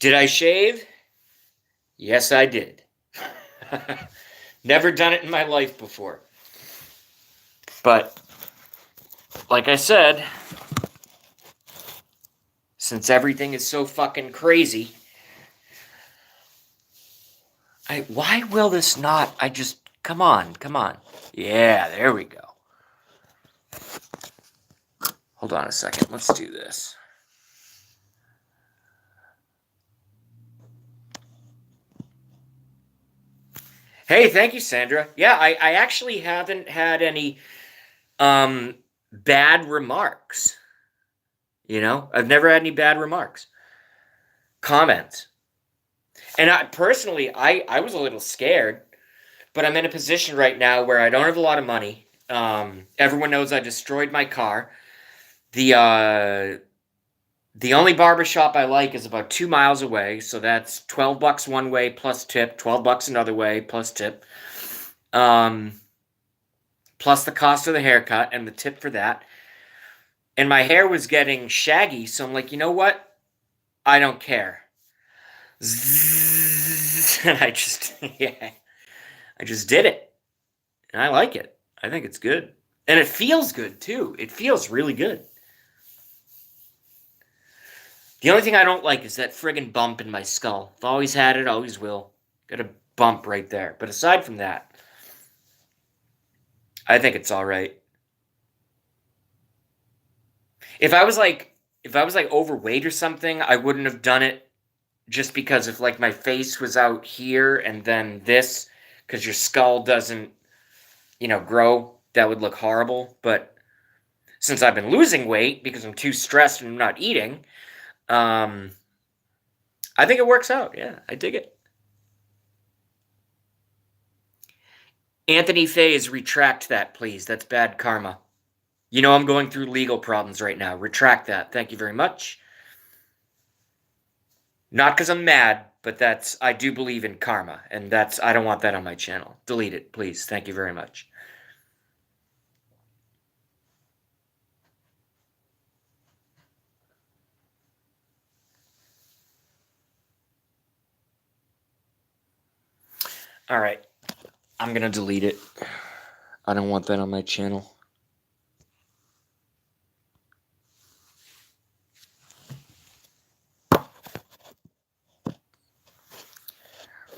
Did I shave? Yes, I did. Never done it in my life before. But, like I said, since everything is so fucking crazy, why will this not? Come on. Yeah, there we go. Hold on a second. Let's do this. Hey, thank you, Sandra. Yeah, I actually haven't had any bad remarks. You know, I've never had any bad remarks. Comments. And I was a little scared, but I'm in a position right now where I don't have a lot of money. Everyone knows I destroyed my car. The only barbershop I like is about 2 miles away, so that's $12 one way plus tip, $12 another way plus tip. Plus the cost of the haircut and the tip for that. And my hair was getting shaggy, so I'm like, you know what? I don't care. Zzz, and I just did it. And I like it. I think it's good. And it feels good too. It feels really good. The only thing I don't like is that friggin' bump in my skull. I've always had it, always will. Got a bump right there. But aside from that, I think it's all right. If I was like overweight or something, I wouldn't have done it just because if like my face was out here and then this, because your skull doesn't, grow, that would look horrible. But since I've been losing weight because I'm too stressed and I'm not eating, I think it works out. Yeah, I dig it. Anthony Faze, retract that, please. That's bad karma. You know I'm going through legal problems right now. Retract that. Thank you very much. Not because I'm mad, but I do believe in karma, and I don't want that on my channel. Delete it, please. Thank you very much. All right. I'm going to delete it. I don't want that on my channel.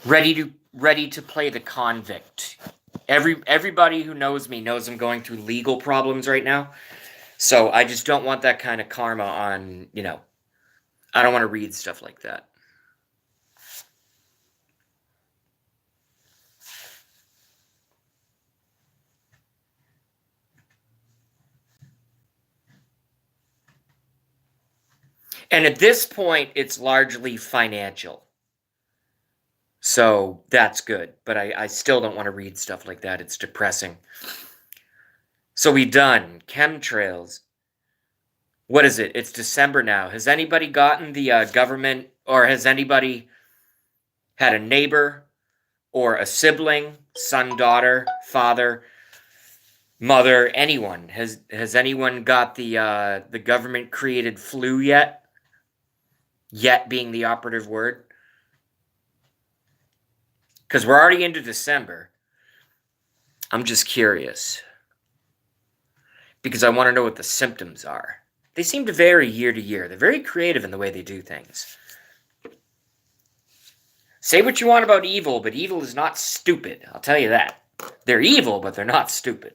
Ready to play the convict. Everybody who knows me knows I'm going through legal problems right now. So I just don't want that kind of karma on, I don't want to read stuff like that. And at this point, it's largely financial. So that's good. But I still don't want to read stuff like that. It's depressing. So we done. Chemtrails. What is it? It's December now. Has anybody gotten the government, or has anybody had a neighbor or a sibling, son, daughter, father, mother, anyone? Has anyone got the government created flu yet? Yet being the operative word. Because we're already into December. I'm just curious. Because I want to know what the symptoms are. They seem to vary year to year. They're very creative in the way they do things. Say what you want about evil, but evil is not stupid. I'll tell you that. They're evil, but they're not stupid.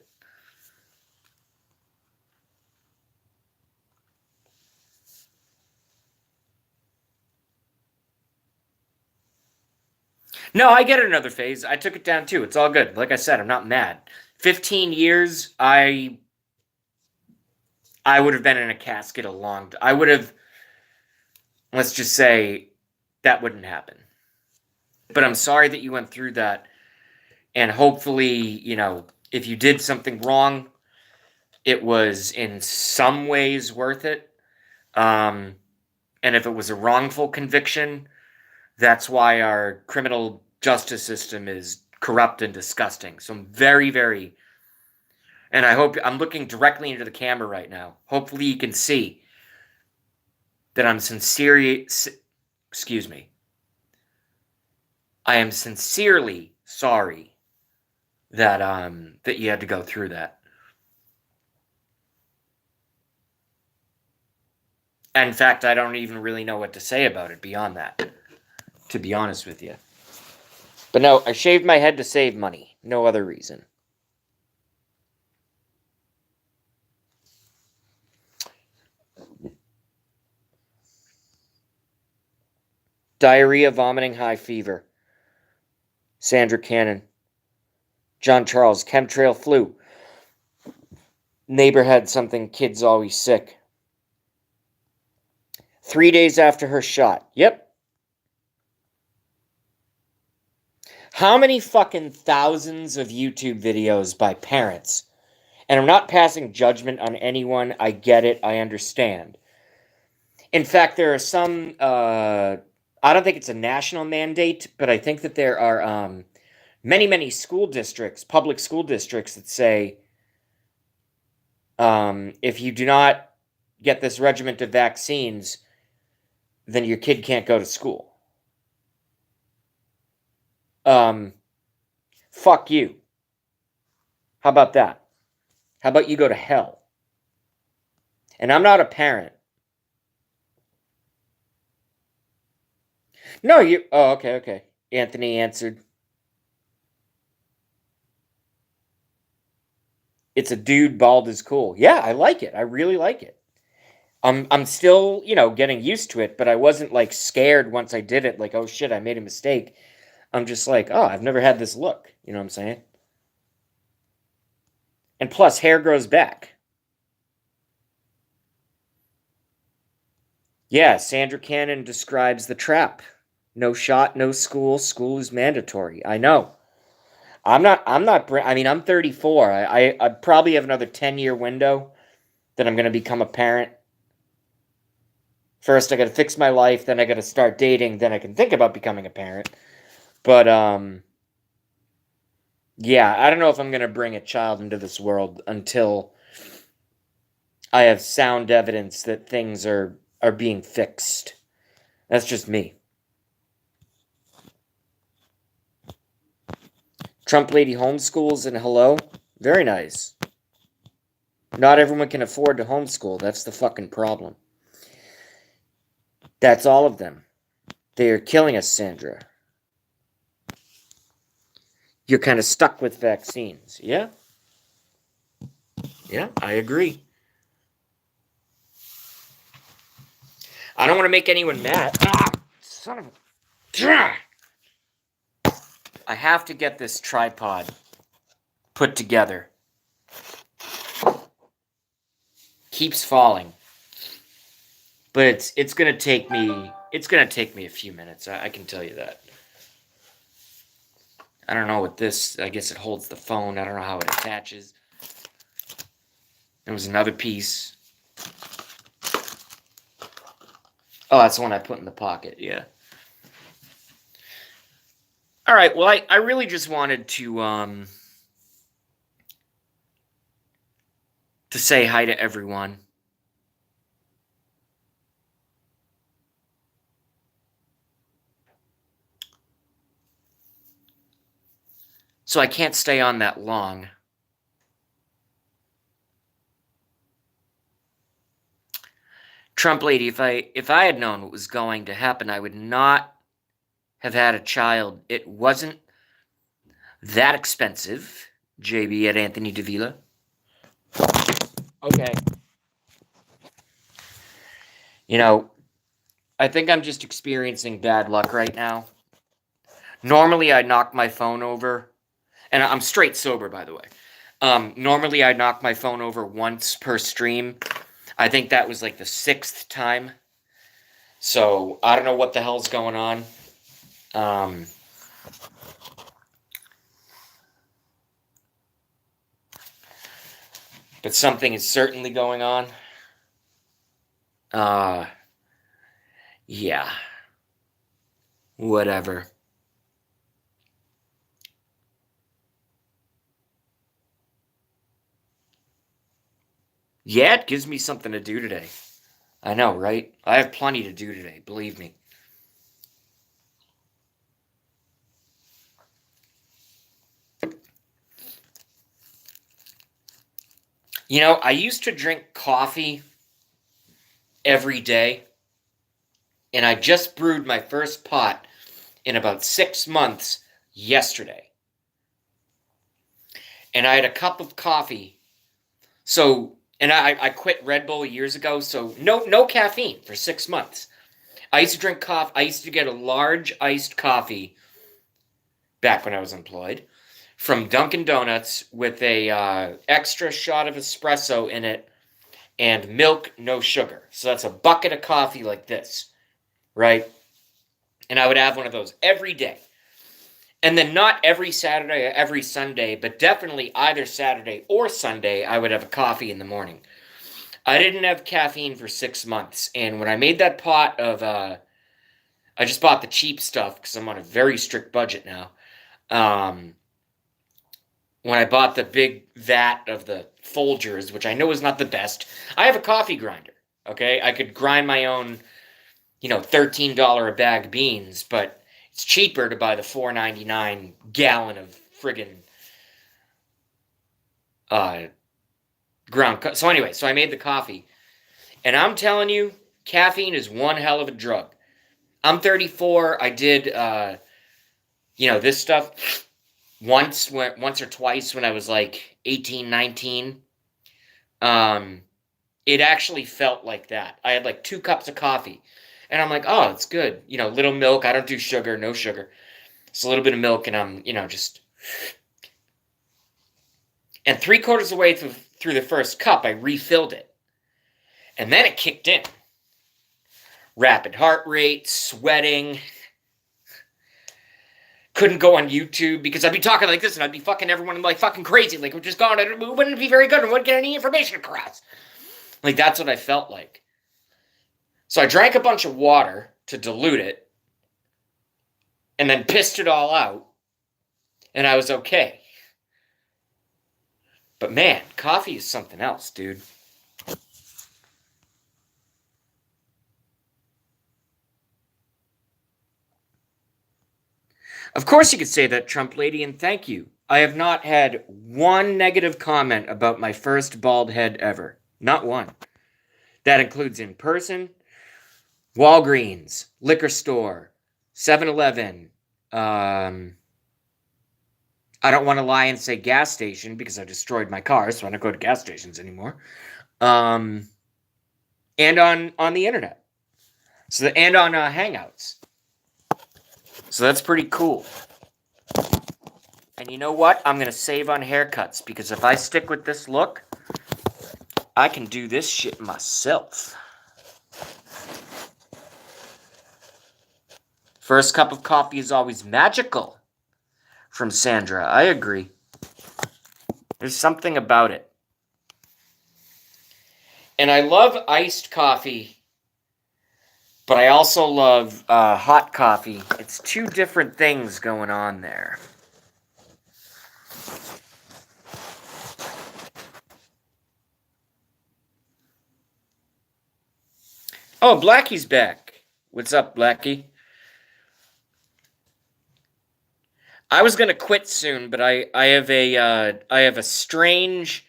No, I get another phase. I took it down too. It's all good. Like I said, I'm not mad. 15 years, I would have been in a casket I would have, let's just say, that wouldn't happen. But I'm sorry that you went through that. And hopefully, if you did something wrong, it was in some ways worth it. And if it was a wrongful conviction, that's why our criminal justice system is corrupt and disgusting. So I'm very, very... And I'm looking directly into the camera right now. Hopefully you can see that I'm Excuse me. I am sincerely sorry that that you had to go through that. In fact, I don't even really know what to say about it beyond that, to be honest with you. But no, I shaved my head to save money. No other reason. Diarrhea, vomiting, high fever. Sandra Cannon. John Charles, chemtrail flu. Neighbor had something, kid's always sick. 3 days after her shot. Yep. How many fucking thousands of YouTube videos by parents? And I'm not passing judgment on anyone. I get it. I understand. In fact, there are some, I don't think it's a national mandate, but I think that there are many, many school districts, public school districts, that say if you do not get this regiment of vaccines, then your kid can't go to school. Fuck you. How about that? How about you go to hell? And I'm not a parent. No, you. Oh, okay, okay. Anthony answered. It's a dude, bald is cool. Yeah, I like it. I really like it. I'm still, getting used to it, but I wasn't like scared once I did it, like, oh shit, I made a mistake. I'm just like, oh, I've never had this look. You know what I'm saying? And plus, hair grows back. Yeah, Sandra Cannon describes the trap. No shot, no school. School is mandatory. I know. I mean, I'm 34. I probably have another 10-year window that I'm going to become a parent. First, I got to fix my life, then I got to start dating, then I can think about becoming a parent. But, yeah, I don't know if I'm going to bring a child into this world until I have sound evidence that things are being fixed. That's just me. Trump lady homeschools and hello? Very nice. Not everyone can afford to homeschool. That's the fucking problem. That's all of them. They are killing us, Sandra. You're kind of stuck with vaccines. Yeah? Yeah, I agree. I don't want to make anyone mad. Ah, son of a... I have to get this tripod put together. Keeps falling. But it's gonna take me a few minutes. I can tell you that. I don't know what this. I guess it holds the phone. I don't know how it attaches. There was another piece. Oh, that's the one I put in the pocket. Yeah. All right. Well, I really just wanted to say hi to everyone. So I can't stay on that long. Trump lady, if I had known what was going to happen, I would not have had a child. It wasn't that expensive. JB at Anthony Davila. Okay. I think I'm just experiencing bad luck right now. Normally, I knock my phone over, and I'm straight sober, by the way. Normally, I knock my phone over once per stream. I think that was like the 6th time. So, I don't know what the hell's going on. But something is certainly going on. Yeah. Whatever. Yeah, it gives me something to do today. I know, right? I have plenty to do today, believe me. You know, I used to drink coffee every day, and I just brewed my first pot in about 6 months yesterday. And I had a cup of coffee. So, and I quit Red Bull years ago, so no caffeine for 6 months. I used to drink coffee. I used to get a large iced coffee back when I was employed from Dunkin' Donuts with a extra shot of espresso in it and milk, no sugar. So that's a bucket of coffee like this, right? And I would have one of those every day. And then not every Saturday or every Sunday, but definitely either Saturday or Sunday, I would have a coffee in the morning. I didn't have caffeine for 6 months. And when I made that pot of, I just bought the cheap stuff because I'm on a very strict budget now. When I bought the big vat of the Folgers, which I know is not the best, I have a coffee grinder, okay? I could grind my own, $13 a bag beans, but it's cheaper to buy the $4.99 gallon of friggin' ground. So anyway, so I made the coffee. And I'm telling you, caffeine is one hell of a drug. I'm 34. I did, this stuff once or twice when I was like 18, 19. It actually felt like that. I had like 2 cups of coffee. And I'm like, oh, it's good. Little milk. I don't do sugar, no sugar. It's a little bit of milk, and I'm, just... And 3/4 of the way through the first cup, I refilled it. And then it kicked in. Rapid heart rate, sweating. Couldn't go on YouTube because I'd be talking like this and I'd be fucking everyone like fucking crazy. Like, we're just going, it wouldn't be very good and wouldn't get any information across. Like, that's what I felt like. So I drank a bunch of water to dilute it and then pissed it all out. And I was okay. But man, coffee is something else, dude. Of course you could say that, Trump lady, and thank you. I have not had one negative comment about my first bald head ever. Not one. That includes in person, Walgreens, liquor store, 7-Eleven. I don't want to lie and say gas station because I destroyed my car, so I don't go to gas stations anymore. And on the internet. And on Hangouts. So that's pretty cool. And you know what? I'm going to save on haircuts because if I stick with this look, I can do this shit myself. First cup of coffee is always magical. From Sandra. I agree. There's something about it. And I love iced coffee, but I also love hot coffee. It's 2 different things going on there. Oh, Blackie's back. What's up, Blackie? I was gonna quit soon, but I have a strange.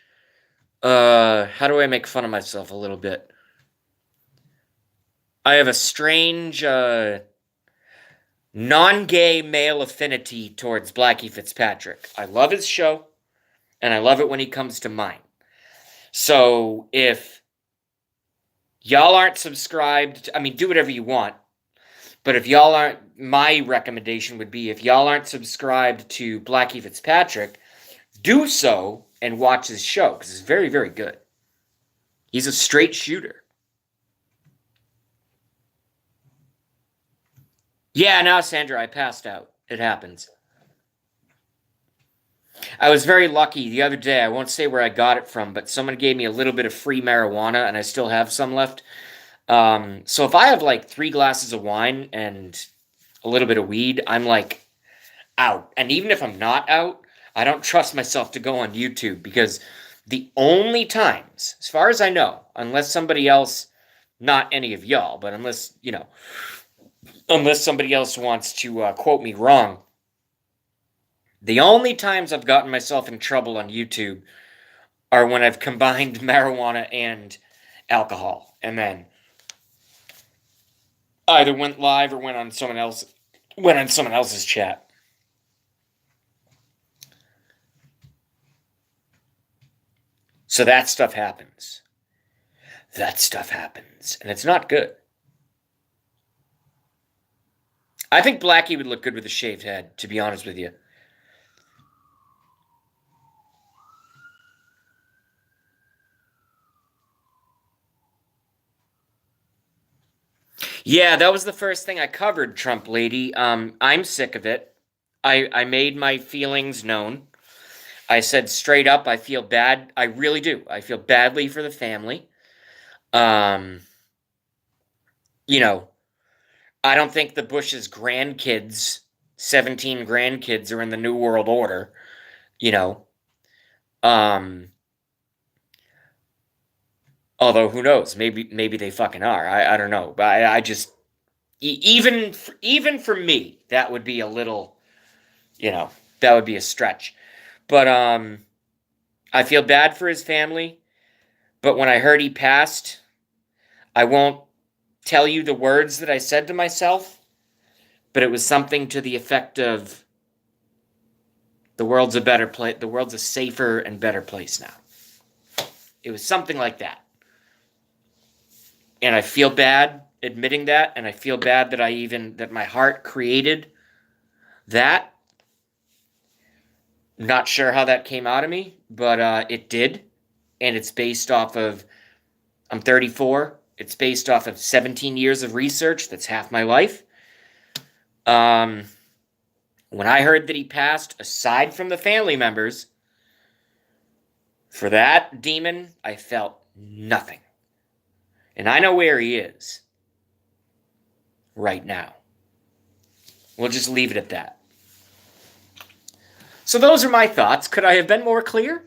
How do I make fun of myself a little bit? I have a strange non-gay male affinity towards Blackie Fitzpatrick. I love his show, and I love it when he comes to mine. So if y'all aren't subscribed, do whatever you want. But if y'all aren't, my recommendation would be if y'all aren't subscribed to Blackie Fitzpatrick, do so and watch his show because it's very, very good. He's a straight shooter. Yeah, now, Sandra, I passed out. It happens. I was very lucky the other day. I won't say where I got it from, but someone gave me a little bit of free marijuana, and I still have some left. So if I have like 3 glasses of wine and a little bit of weed, I'm like out. And even if I'm not out, I don't trust myself to go on YouTube because the only times, as far as I know, unless somebody else, not any of y'all, but unless somebody else wants to quote me wrong, the only times I've gotten myself in trouble on YouTube are when I've combined marijuana and alcohol, and then either went live or went on someone else's chat. So that stuff happens. That stuff happens, and it's not good. I think Blackie would look good with a shaved head, to be honest with you. Yeah, that was the first thing I covered, Trump lady. I'm sick of it. I made my feelings known. I said straight up, I feel bad. I really do. I feel badly for the family. Um, you know, I don't think the Bush's grandkids, 17 grandkids, are in the New World Order, you know. Um, Although who knows? Maybe they fucking are. I don't know. But I just even for me, that would be a little, you know, that would be a stretch. But I feel bad for his family. But when I heard he passed, I won't tell you the words that I said to myself, but it was something to the effect of the world's a better place, the world's a safer and better place now. It was something like that. And I feel bad admitting that, and I feel bad that my heart created that. Not sure how that came out of me, but it did. And it's based off of, I'm 34. It's based off of 17 years of research. That's half my life. When I heard that he passed, aside from the family members, for that demon, I felt nothing. And I know where he is right now. We'll just leave it at that. So those are my thoughts. Could I have been more clear?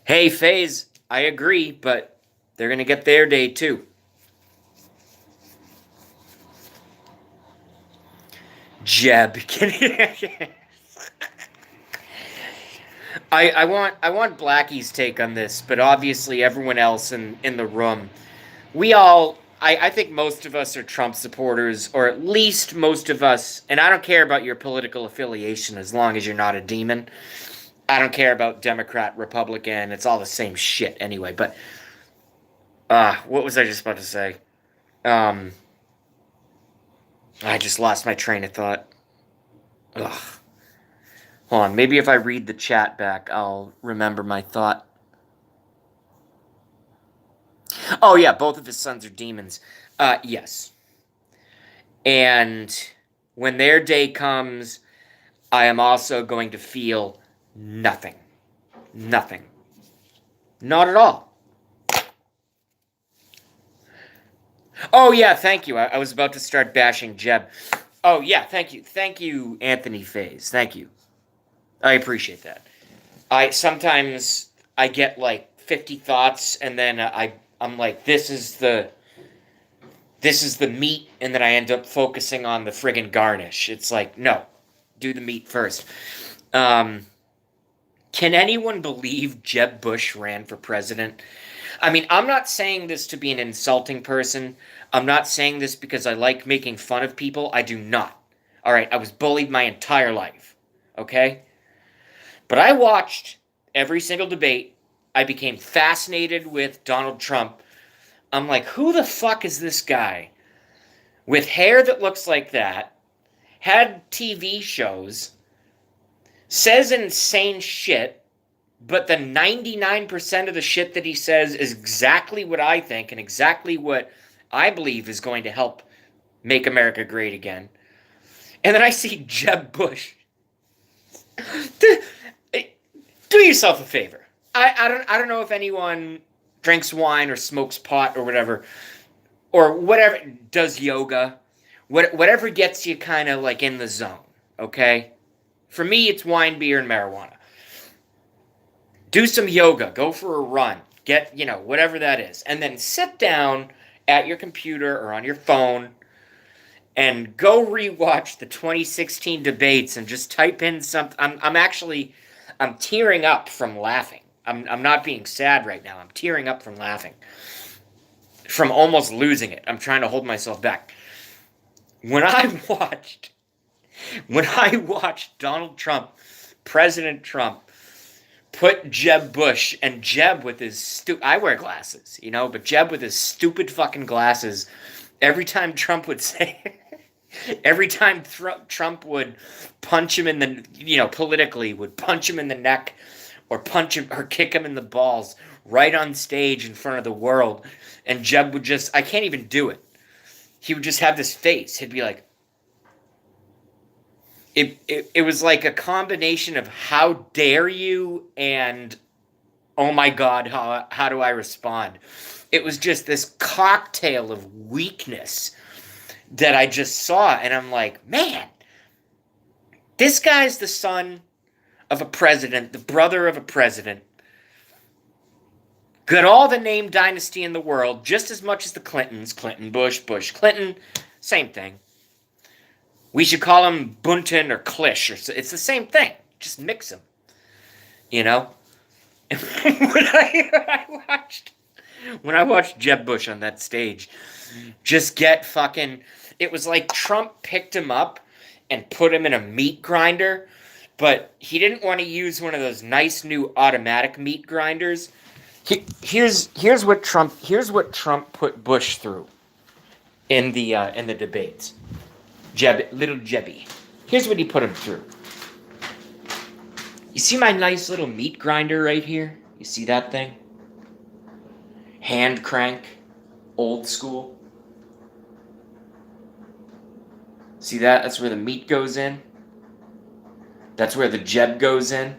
Hey, FaZe, I agree, but they're going to get their day too. Jeb. I want Blackie's take on this, but obviously everyone else in the room, I think most of us are Trump supporters, or at least most of us, and I don't care about your political affiliation as long as you're not a demon. I don't care about Democrat, Republican, it's all the same shit anyway, but what was I just about to say? I just lost my train of thought. Ugh. Hold on, maybe if I read the chat back, I'll remember my thought. Oh, yeah, both of his sons are demons. Yes. And when their day comes, I am also going to feel nothing. Nothing. Not at all. Oh, yeah, thank you. I was about to start bashing Jeb. Oh, yeah, thank you. Thank you, Anthony FaZe. Thank you. I appreciate that. Sometimes I get like 50 thoughts, and then I'm like, this is the meat, and then I end up focusing on the friggin' garnish. It's like, no, do the meat first. Can anyone believe Jeb Bush ran for president? I mean, I'm not saying this to be an insulting person. I'm not saying this because I like making fun of people. I do not. All right, I was bullied my entire life. Okay? But I watched every single debate. I became fascinated with Donald Trump. I'm like, who the fuck is this guy? With hair that looks like that, had TV shows, says insane shit, but the 99% of the shit that he says is exactly what I think and exactly what I believe is going to help make America great again. And then I see Jeb Bush. Do yourself a favor. I don't know if anyone drinks wine or smokes pot or whatever, does yoga, whatever gets you kind of like in the zone, okay? For me, it's wine, beer, and marijuana. Do some yoga, go for a run, get, whatever that is, and then sit down at your computer or on your phone and go rewatch the 2016 debates and just type in something. I'm tearing up from laughing. I'm not being sad right now. I'm tearing up from laughing. From almost losing it. I'm trying to hold myself back. When I watched Donald Trump, President Trump, put Jeb Bush, and Jeb with his I wear glasses, but Jeb with his stupid fucking glasses, every time Trump would say every time Trump would punch him in the, politically, would punch him in the neck or punch him or kick him in the balls right on stage in front of the world. And Jeb would just, I can't even do it. He would just have this face. He'd be like, it was like a combination of how dare you and oh my God, how do I respond? It was just this cocktail of weakness that I just saw, and I'm like, man, this guy's the son of a president, the brother of a president, got all the name dynasty in the world, just as much as the Clintons, Clinton, Bush, Bush, Clinton, same thing. We should call him Bunton or Klish, or it's the same thing, just mix them, when I watched Jeb Bush on that stage, just get fucking, it was like Trump picked him up and put him in a meat grinder, but he didn't want to use one of those nice new automatic meat grinders. Here's what Trump put Bush through in the debates. Little Jebby. Here's what he put him through. You see my nice little meat grinder right here? You see that thing? Hand crank, old school. See that? That's where the meat goes in. That's where the Jeb goes in.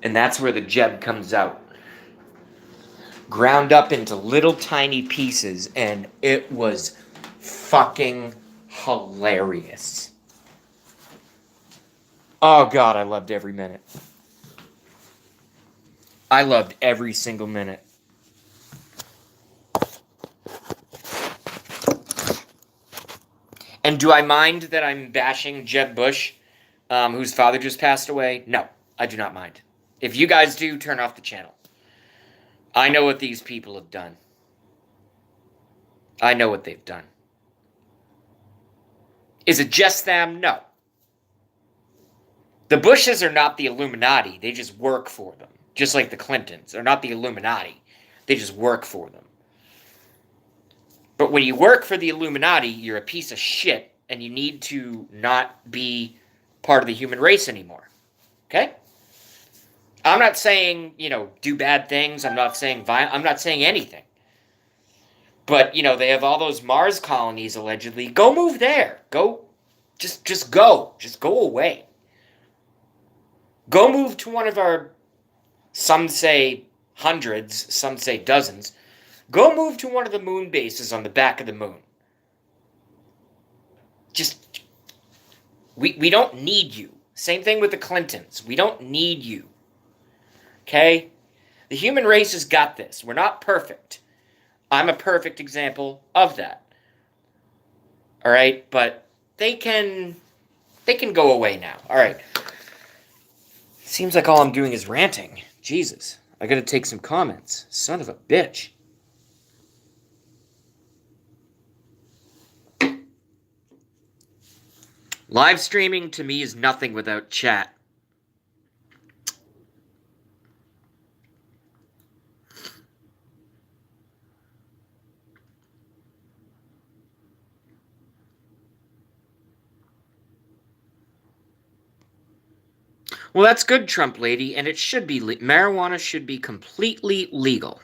And that's where the Jeb comes out. Ground up into little tiny pieces, and it was fucking hilarious. Oh God, I loved every minute. I loved every single minute. And do I mind that I'm bashing Jeb Bush, whose father just passed away? No, I do not mind. If you guys do, turn off the channel. I know what these people have done. I know what they've done. Is it just them? No. The Bushes are not the Illuminati. They just work for them. Just like the Clintons. They're not the Illuminati. They just work for them. But when you work for the Illuminati, you're a piece of shit, and you need to not be part of the human race anymore. Okay? I'm not saying, do bad things. I'm not saying violent. I'm not saying anything. But, they have all those Mars colonies, allegedly. Go move there. Go. Just go. Just go away. Go move to one of our, some say hundreds, some say dozens. Go move to one of the moon bases on the back of the moon. Just, we don't need you. Same thing with the Clintons. We don't need you. Okay? The human race has got this. We're not perfect. I'm a perfect example of that. All right? But they can go away now. All right. Seems like all I'm doing is ranting. Jesus. I gotta take some comments. Son of a bitch. Live streaming to me is nothing without chat. Well, that's good, Trump lady, and it should be marijuana should be completely legal.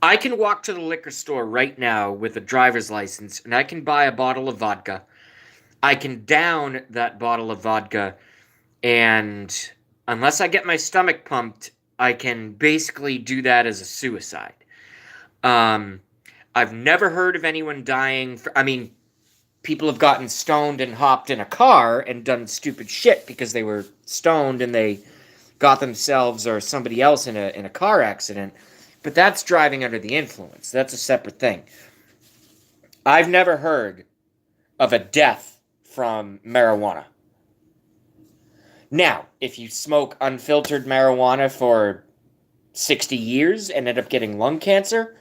I can walk to the liquor store right now with a driver's license, and I can buy a bottle of vodka. I can down that bottle of vodka, and unless I get my stomach pumped, I can basically do that as a suicide. I've never heard of anyone dying. People have gotten stoned and hopped in a car and done stupid shit because they were stoned and they got themselves or somebody else in a car accident. But that's driving under the influence. That's a separate thing. I've never heard of a death from marijuana. Now, if you smoke unfiltered marijuana for 60 years and end up getting lung cancer,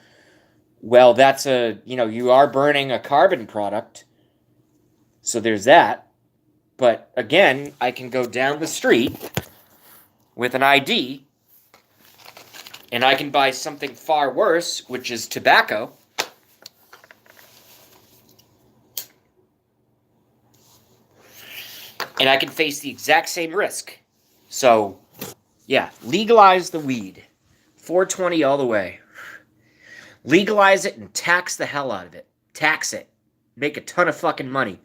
well, that's you are burning a carbon product. So there's that. But again, I can go down the street with an ID and I can buy something far worse, which is tobacco. And I can face the exact same risk. So, yeah, legalize the weed. 420 all the way. Legalize it and tax the hell out of it. Tax it. Make a ton of fucking money.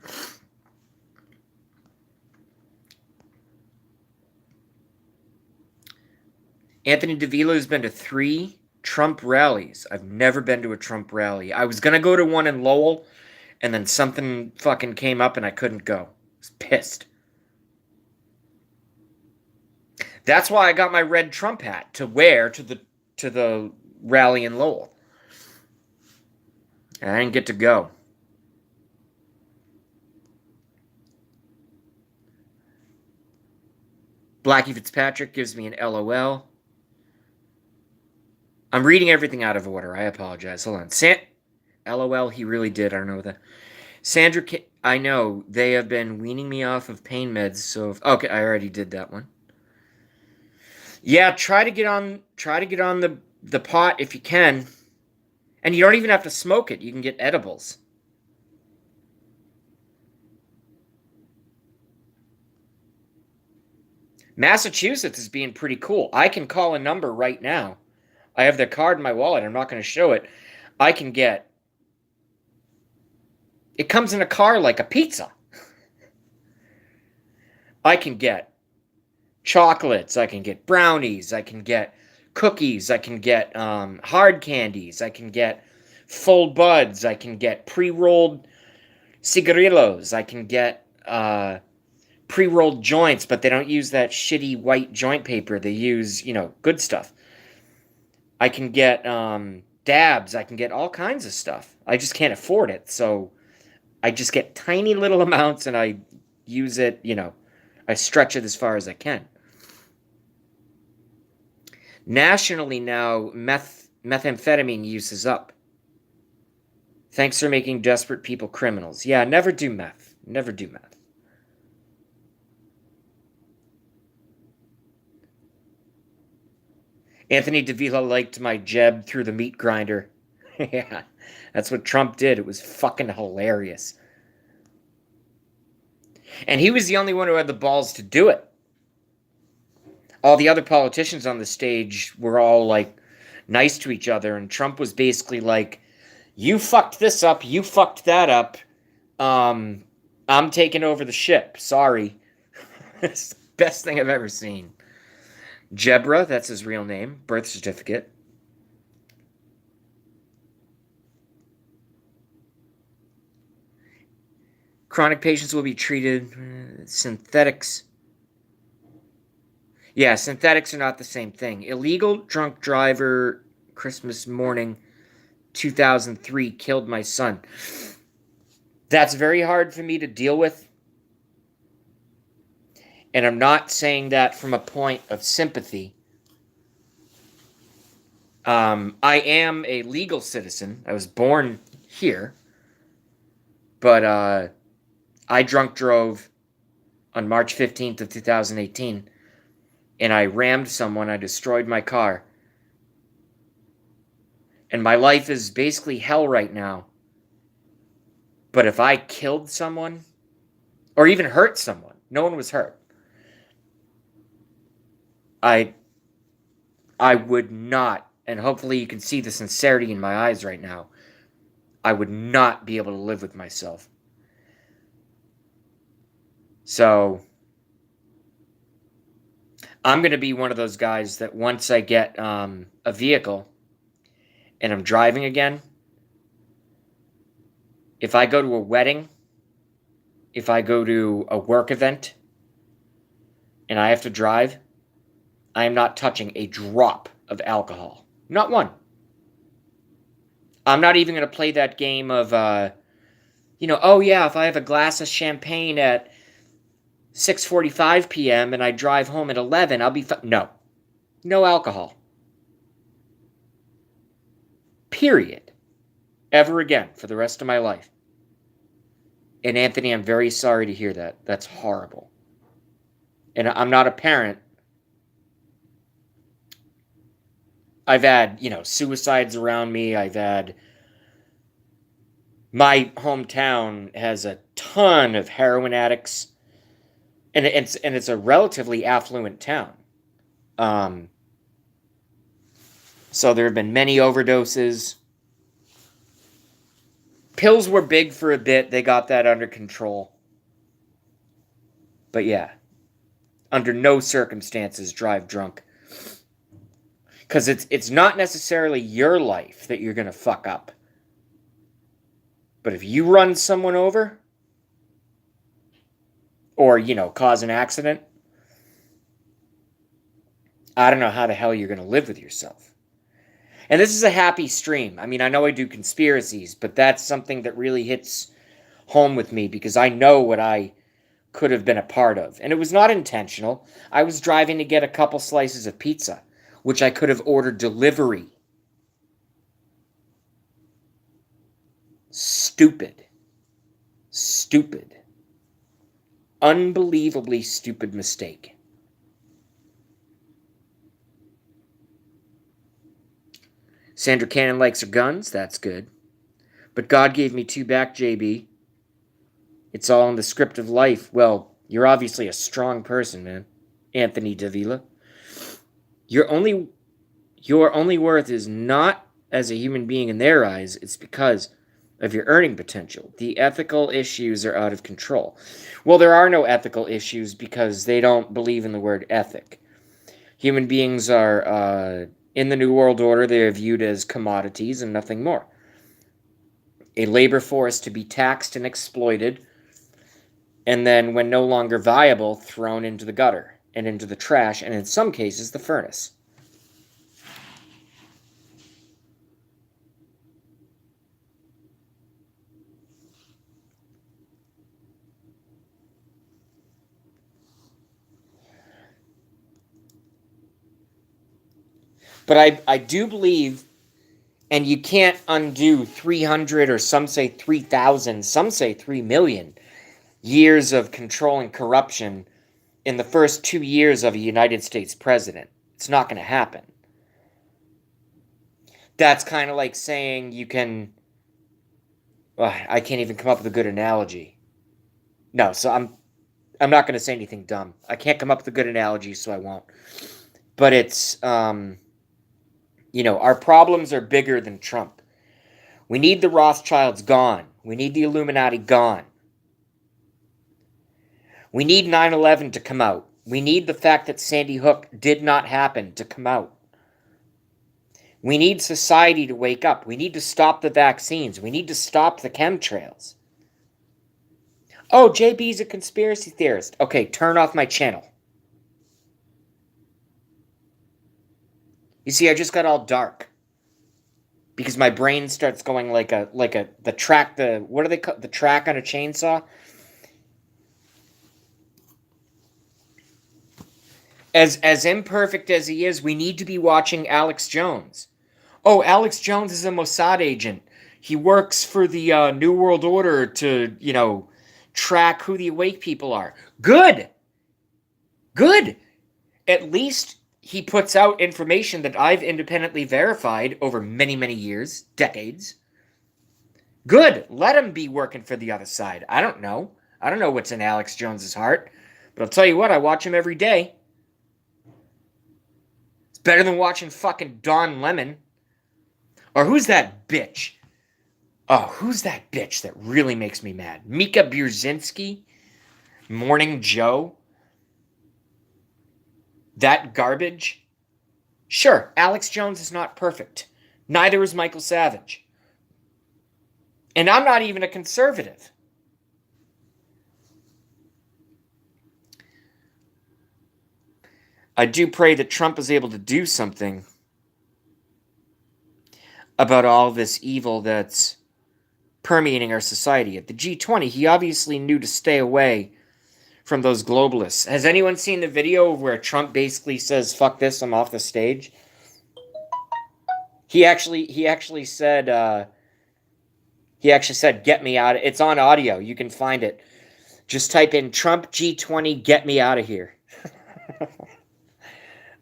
Anthony DeVito's been to 3 Trump rallies. I've never been to a Trump rally. I was going to go to one in Lowell, and then something fucking came up and I couldn't go. I was pissed. That's why I got my red Trump hat to wear to the rally in Lowell. And I didn't get to go. Blackie Fitzpatrick gives me an LOL. I'm reading everything out of order. I apologize. Hold on. LOL, he really did. I don't know what that. Sandra, I know. They have been weaning me off of pain meds, so... Okay, I already did that one. Yeah, try to get on the pot if you can. And you don't even have to smoke it. You can get edibles. Massachusetts is being pretty cool. I can call a number right now. I have their card in my wallet. I'm not going to show it. I can get... It comes in a car like a pizza. I can get chocolates. I can get brownies. I can get cookies. I can get hard candies. I can get full buds. I can get pre-rolled cigarillos. I can get pre-rolled joints, but they don't use that shitty white joint paper. They use, good stuff. I can get dabs. I can get all kinds of stuff. I just can't afford it, so I just get tiny little amounts and I use it, I stretch it as far as I can. Nationally now, methamphetamine use is up. Thanks for making desperate people criminals. Yeah, never do meth. Never do meth. Anthony DeVito liked my jeb through the meat grinder. Yeah, that's what Trump did. It was fucking hilarious. And he was the only one who had the balls to do it. All the other politicians on the stage were all, nice to each other, and Trump was basically like, you fucked this up, you fucked that up, I'm taking over the ship, sorry. It's the best thing I've ever seen. Jebra, that's his real name, birth certificate. Chronic patients will be treated. Synthetics. Yeah, synthetics are not the same thing. Illegal drunk driver, Christmas morning, 2003, killed my son. That's very hard for me to deal with. And I'm not saying that from a point of sympathy. I am a legal citizen. I was born here. But I drunk drove on March 15th of 2018. And I rammed someone. I destroyed my car. And my life is basically hell right now. But if I killed someone, or even hurt someone, no one was hurt, I would not, and hopefully you can see the sincerity in my eyes right now, I would not be able to live with myself. So, I'm going to be one of those guys that once I get a vehicle and I'm driving again, if I go to a wedding, if I go to a work event, and I have to drive, I am not touching a drop of alcohol. Not one. I'm not even going to play that game of, oh yeah, if I have a glass of champagne at 6:45 p.m. and I drive home at 11, I'll be no. No alcohol. Period. Ever again for the rest of my life. And Anthony, I'm very sorry to hear that. That's horrible. And I'm not a parent. I've had, suicides around me. I've had... My hometown has a ton of heroin addicts. And it's a relatively affluent town. So there have been many overdoses. Pills were big for a bit. They got that under control. But yeah, under no circumstances drive drunk. Because it's not necessarily your life that you're going to fuck up. But if you run someone over, or, cause an accident, I don't know how the hell you're going to live with yourself. And this is a happy stream. I mean, I know I do conspiracies, but that's something that really hits home with me because I know what I could have been a part of. And it was not intentional. I was driving to get a couple slices of pizza, which I could have ordered delivery. Stupid. Stupid. Unbelievably stupid mistake. Sandra Cannon likes her guns. That's good. But God gave me two back, JB. It's all in the script of life. Well, you're obviously a strong person, man. Anthony Davila. Your only worth is not as a human being in their eyes. It's because of your earning potential. The ethical issues are out of control. Well, there are no ethical issues because they don't believe in the word ethic. Human beings are, in the New World Order, they are viewed as commodities and nothing more. A labor force to be taxed and exploited, and then, when no longer viable, thrown into the gutter, and into the trash, and in some cases, the furnace. But I do believe, and you can't undo 300, or some say 3,000, some say 3 million years of control and corruption in the first 2 years of a United States president. It's not going to happen. That's kind of like saying you can... I can't even come up with a good analogy. No, so I'm not going to say anything dumb. I can't come up with a good analogy, so I won't. But it's, our problems are bigger than Trump. We need the Rothschilds gone. We need the Illuminati gone. We need 9/11 to come out. We need the fact that Sandy Hook did not happen to come out. We need society to wake up. We need to stop the vaccines. We need to stop the chemtrails. Oh, JB's a conspiracy theorist. Okay, turn off my channel. You see, I just got all dark. Because my brain starts going like the track, what do they call the track on a chainsaw? As imperfect as he is, we need to be watching Alex Jones. Oh, Alex Jones is a Mossad agent. He works for the New World Order to, track who the awake people are. Good. Good. At least he puts out information that I've independently verified over many, many years, decades. Good. Let him be working for the other side. I don't know. I don't know what's in Alex Jones's heart. But I'll tell you what, I watch him every day. It's better than watching fucking Don Lemon. Or who's that bitch? Oh, who's that bitch that really makes me mad? Mika Brzezinski? Morning Joe? That garbage? Sure, Alex Jones is not perfect. Neither is Michael Savage. And I'm not even a conservative. I do pray that Trump is able to do something. about all this evil that's permeating our society. At the G20, he obviously knew to stay away from those globalists. Has anyone seen the video where Trump basically says, "Fuck this, I'm off the stage"? He actually said "Get me out." It's on audio. You can find it. Just type in Trump G20, get me out of here.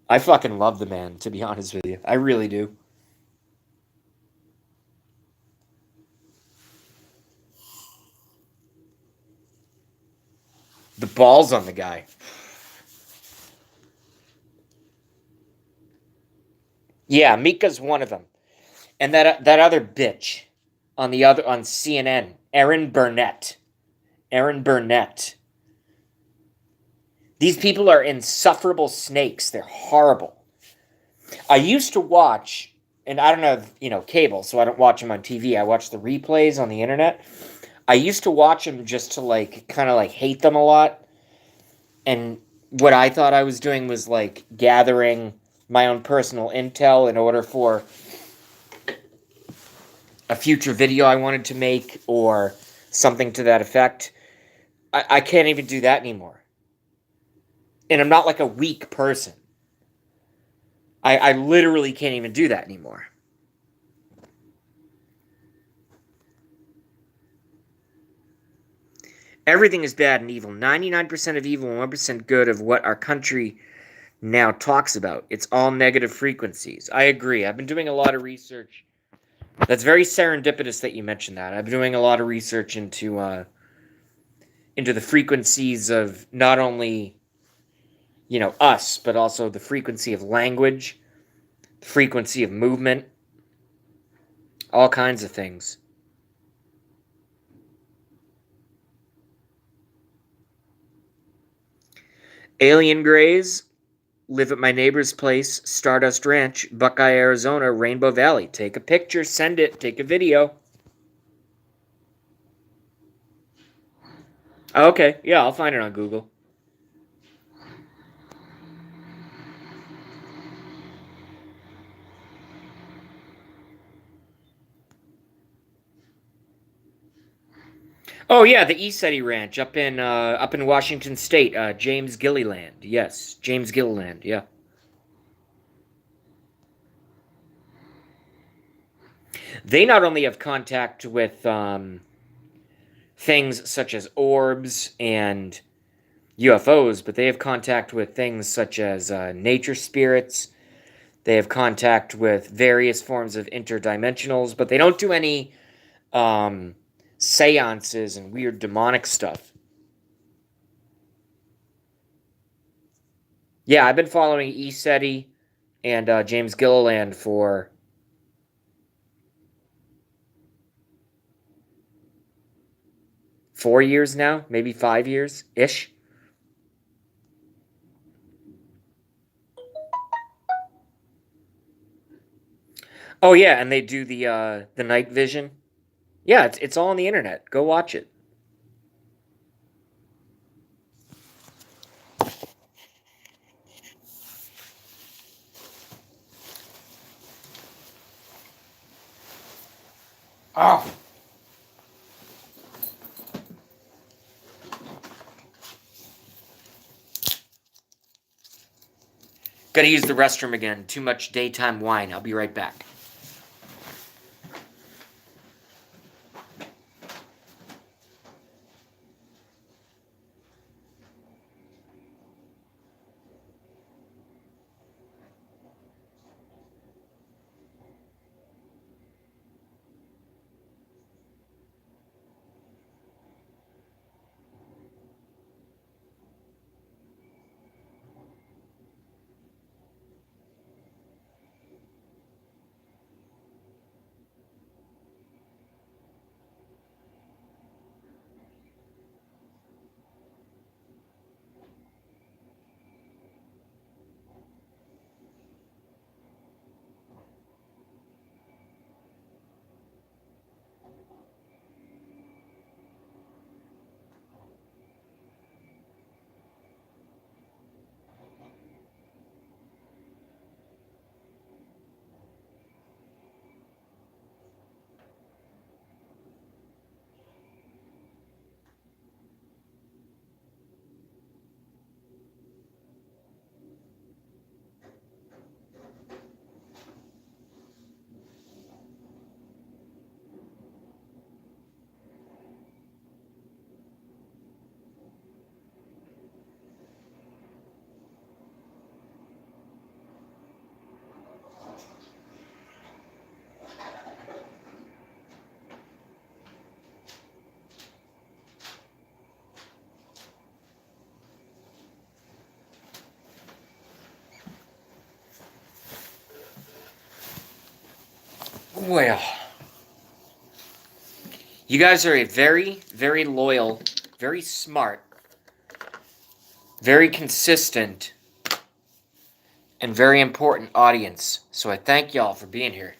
I fucking love the man, to be honest with you. I really do. The balls on the guy. Yeah, Mika's one of them. And that other bitch on CNN, Erin Burnett. Erin Burnett. These people are insufferable snakes. They're horrible. I used to watch, and I don't have, cable, so I don't watch them on TV. I watch the replays on the internet. I used to watch them just to, kind of, hate them a lot. And what I thought I was doing was, gathering my own personal intel in order for a future video I wanted to make or something to that effect. I can't even do that anymore. And I'm not like a weak person. I literally can't even do that anymore. Everything is bad and evil. 99% of evil and 1% good of what our country now talks about. It's all negative frequencies. I agree. I've been doing a lot of research. That's very serendipitous that you mentioned that. I've been doing a lot of research into the frequencies of not only, us, but also the frequency of language, the frequency of movement, all kinds of things. Alien Grays live at my neighbor's place, Stardust Ranch, Buckeye, Arizona, Rainbow Valley. Take a picture, send it, take a video. Okay, yeah, I'll find it on Google. Oh yeah, the L8fe Ranch up in Washington State, James Gilliland. Yes, James Gilliland. Yeah. They not only have contact with things such as orbs and UFOs, but they have contact with things such as nature spirits. They have contact with various forms of interdimensionals, but they don't do any um, seances and weird demonic stuff. Yeah, I've been following L8fe and James Gilliland for 4 years now, maybe 5 years ish. Oh yeah, and they do the night vision. Yeah, it's all on the internet. Go watch it. Oh, gotta use the restroom again. Too much daytime wine. I'll be right back. Well, you guys are a very, very loyal, very smart, very consistent, and very important audience. So I thank y'all for being here.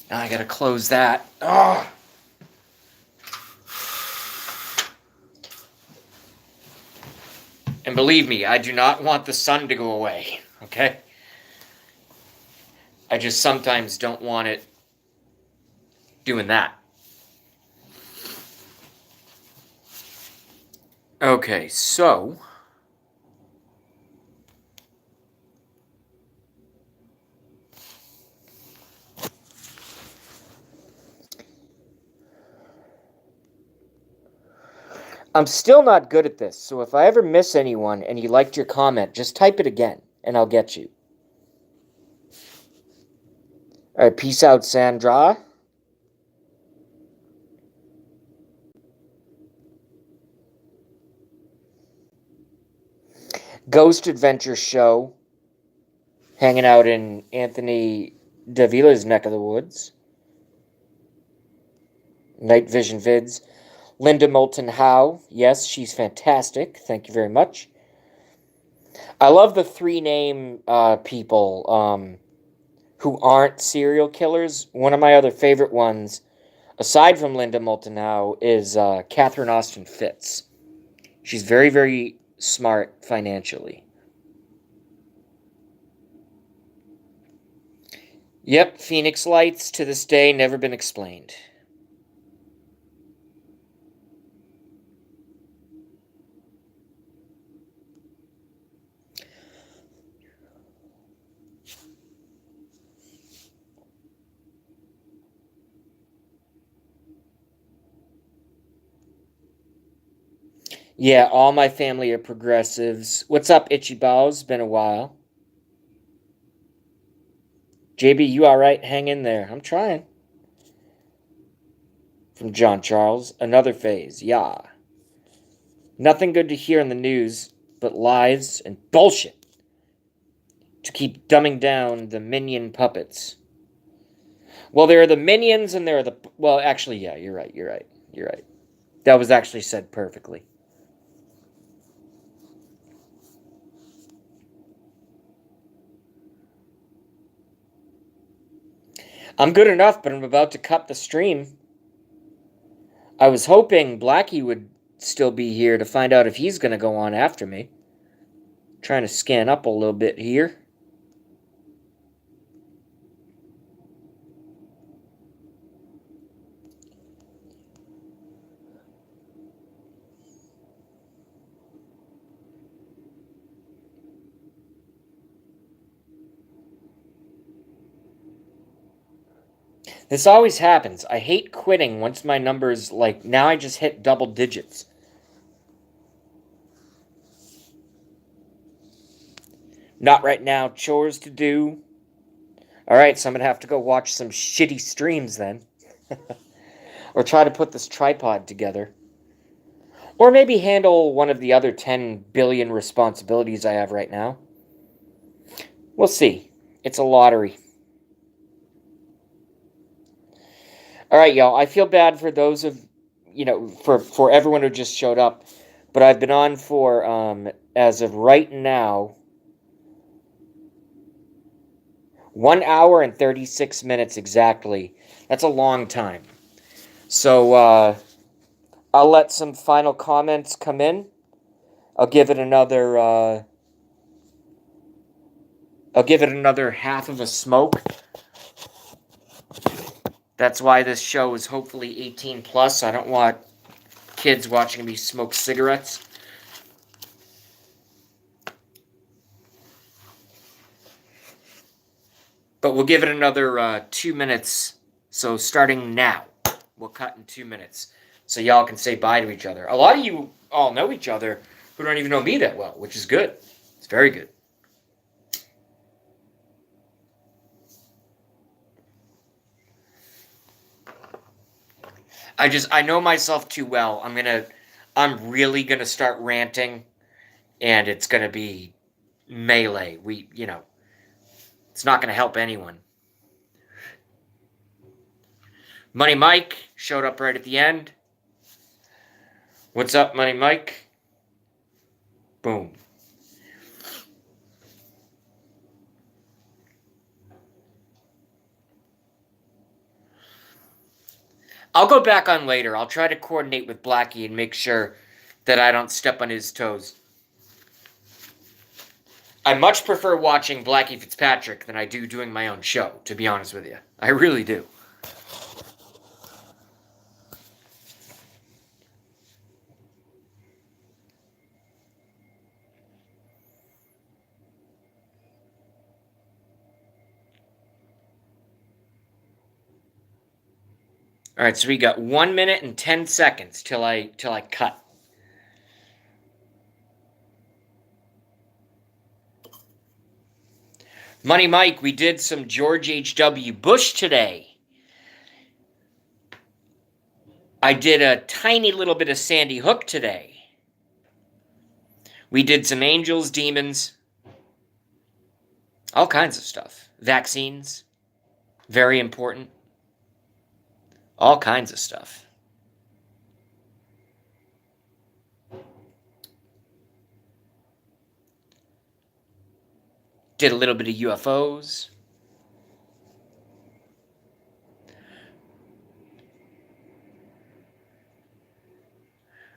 Now I gotta close that. Oh. And believe me, I do not want the sun to go away, okay? I just sometimes don't want it doing that. Okay, so I'm still not good at this, so if I ever miss anyone and you liked your comment, just type it again, and I'll get you. Alright, peace out, Sandra. Ghost Adventure Show, hanging out in Anthony Davila's neck of the woods. Night Vision Vids. Linda Moulton Howe, yes, she's fantastic. Thank you very much. I love the three name people who aren't serial killers. One of my other favorite ones, aside from Linda Moulton Howe, is Catherine Austin Fitz. She's very, very smart financially. Yep, Phoenix Lights to this day never been explained. Yeah, all my family are progressives. What's up, Itchy Bows? Been a while. JB, you alright? Hang in there. I'm trying. From John Charles. Another phase. Yeah. Nothing good to hear in the news but lies and bullshit to keep dumbing down the minion puppets. Well, there are the minions and there are the... Well, actually, yeah, you're right. That was actually said perfectly. I'm good enough, but I'm about to cut the stream. I was hoping Blackie would still be here to find out if he's going to go on after me. Trying to scan up a little bit here. This always happens. I hate quitting once my numbers, like, now I just hit double digits. Not right now. Chores to do. Alright, so I'm gonna have to go watch some shitty streams then. Or try to put this tripod together. Or maybe handle one of the other 10 billion responsibilities I have right now. We'll see. It's a lottery. Alright, y'all. I feel bad for those of, for everyone who just showed up. But I've been on for, as of right now, 1 hour and 36 minutes exactly. That's a long time. So, I'll let some final comments come in. I'll give it another half of a smoke. That's why this show is hopefully 18 plus. I don't want kids watching me smoke cigarettes. But we'll give it another 2 minutes. So starting now, we'll cut in 2 minutes. So y'all can say bye to each other. A lot of you all know each other who don't even know me that well, which is good. It's very good. I know myself too well. I'm really gonna start ranting, and it's gonna be melee. It's not going to help anyone. Money Mike showed up right at the end. What's up, Money Mike? Boom. I'll go back on later. I'll try to coordinate with Blackie and make sure that I don't step on his toes. I much prefer watching Blackie Fitzpatrick than I do doing my own show, to be honest with you. I really do. All right, so we got 1 minute and 10 seconds till I cut. Money Mike, we did some George H.W. Bush today. I did a tiny little bit of Sandy Hook today. We did some angels, demons, all kinds of stuff. Vaccines, very important. All kinds of stuff. Did a little bit of UFOs.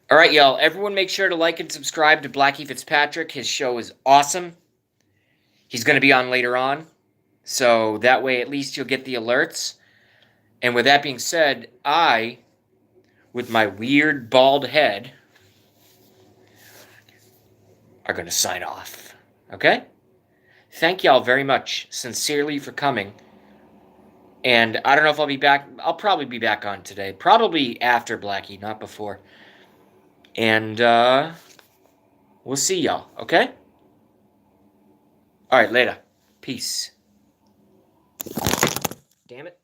All right, y'all. Everyone make sure to like and subscribe to Blackie Fitzpatrick. His show is awesome. He's going to be on later on. So that way at least you'll get the alerts. And with that being said, I, with my weird bald head, are going to sign off. Okay? Thank y'all very much, sincerely, for coming. And I don't know if I'll be back. I'll probably be back on today. Probably after Blackie, not before. And we'll see y'all, okay? All right, later. Peace. Damn it.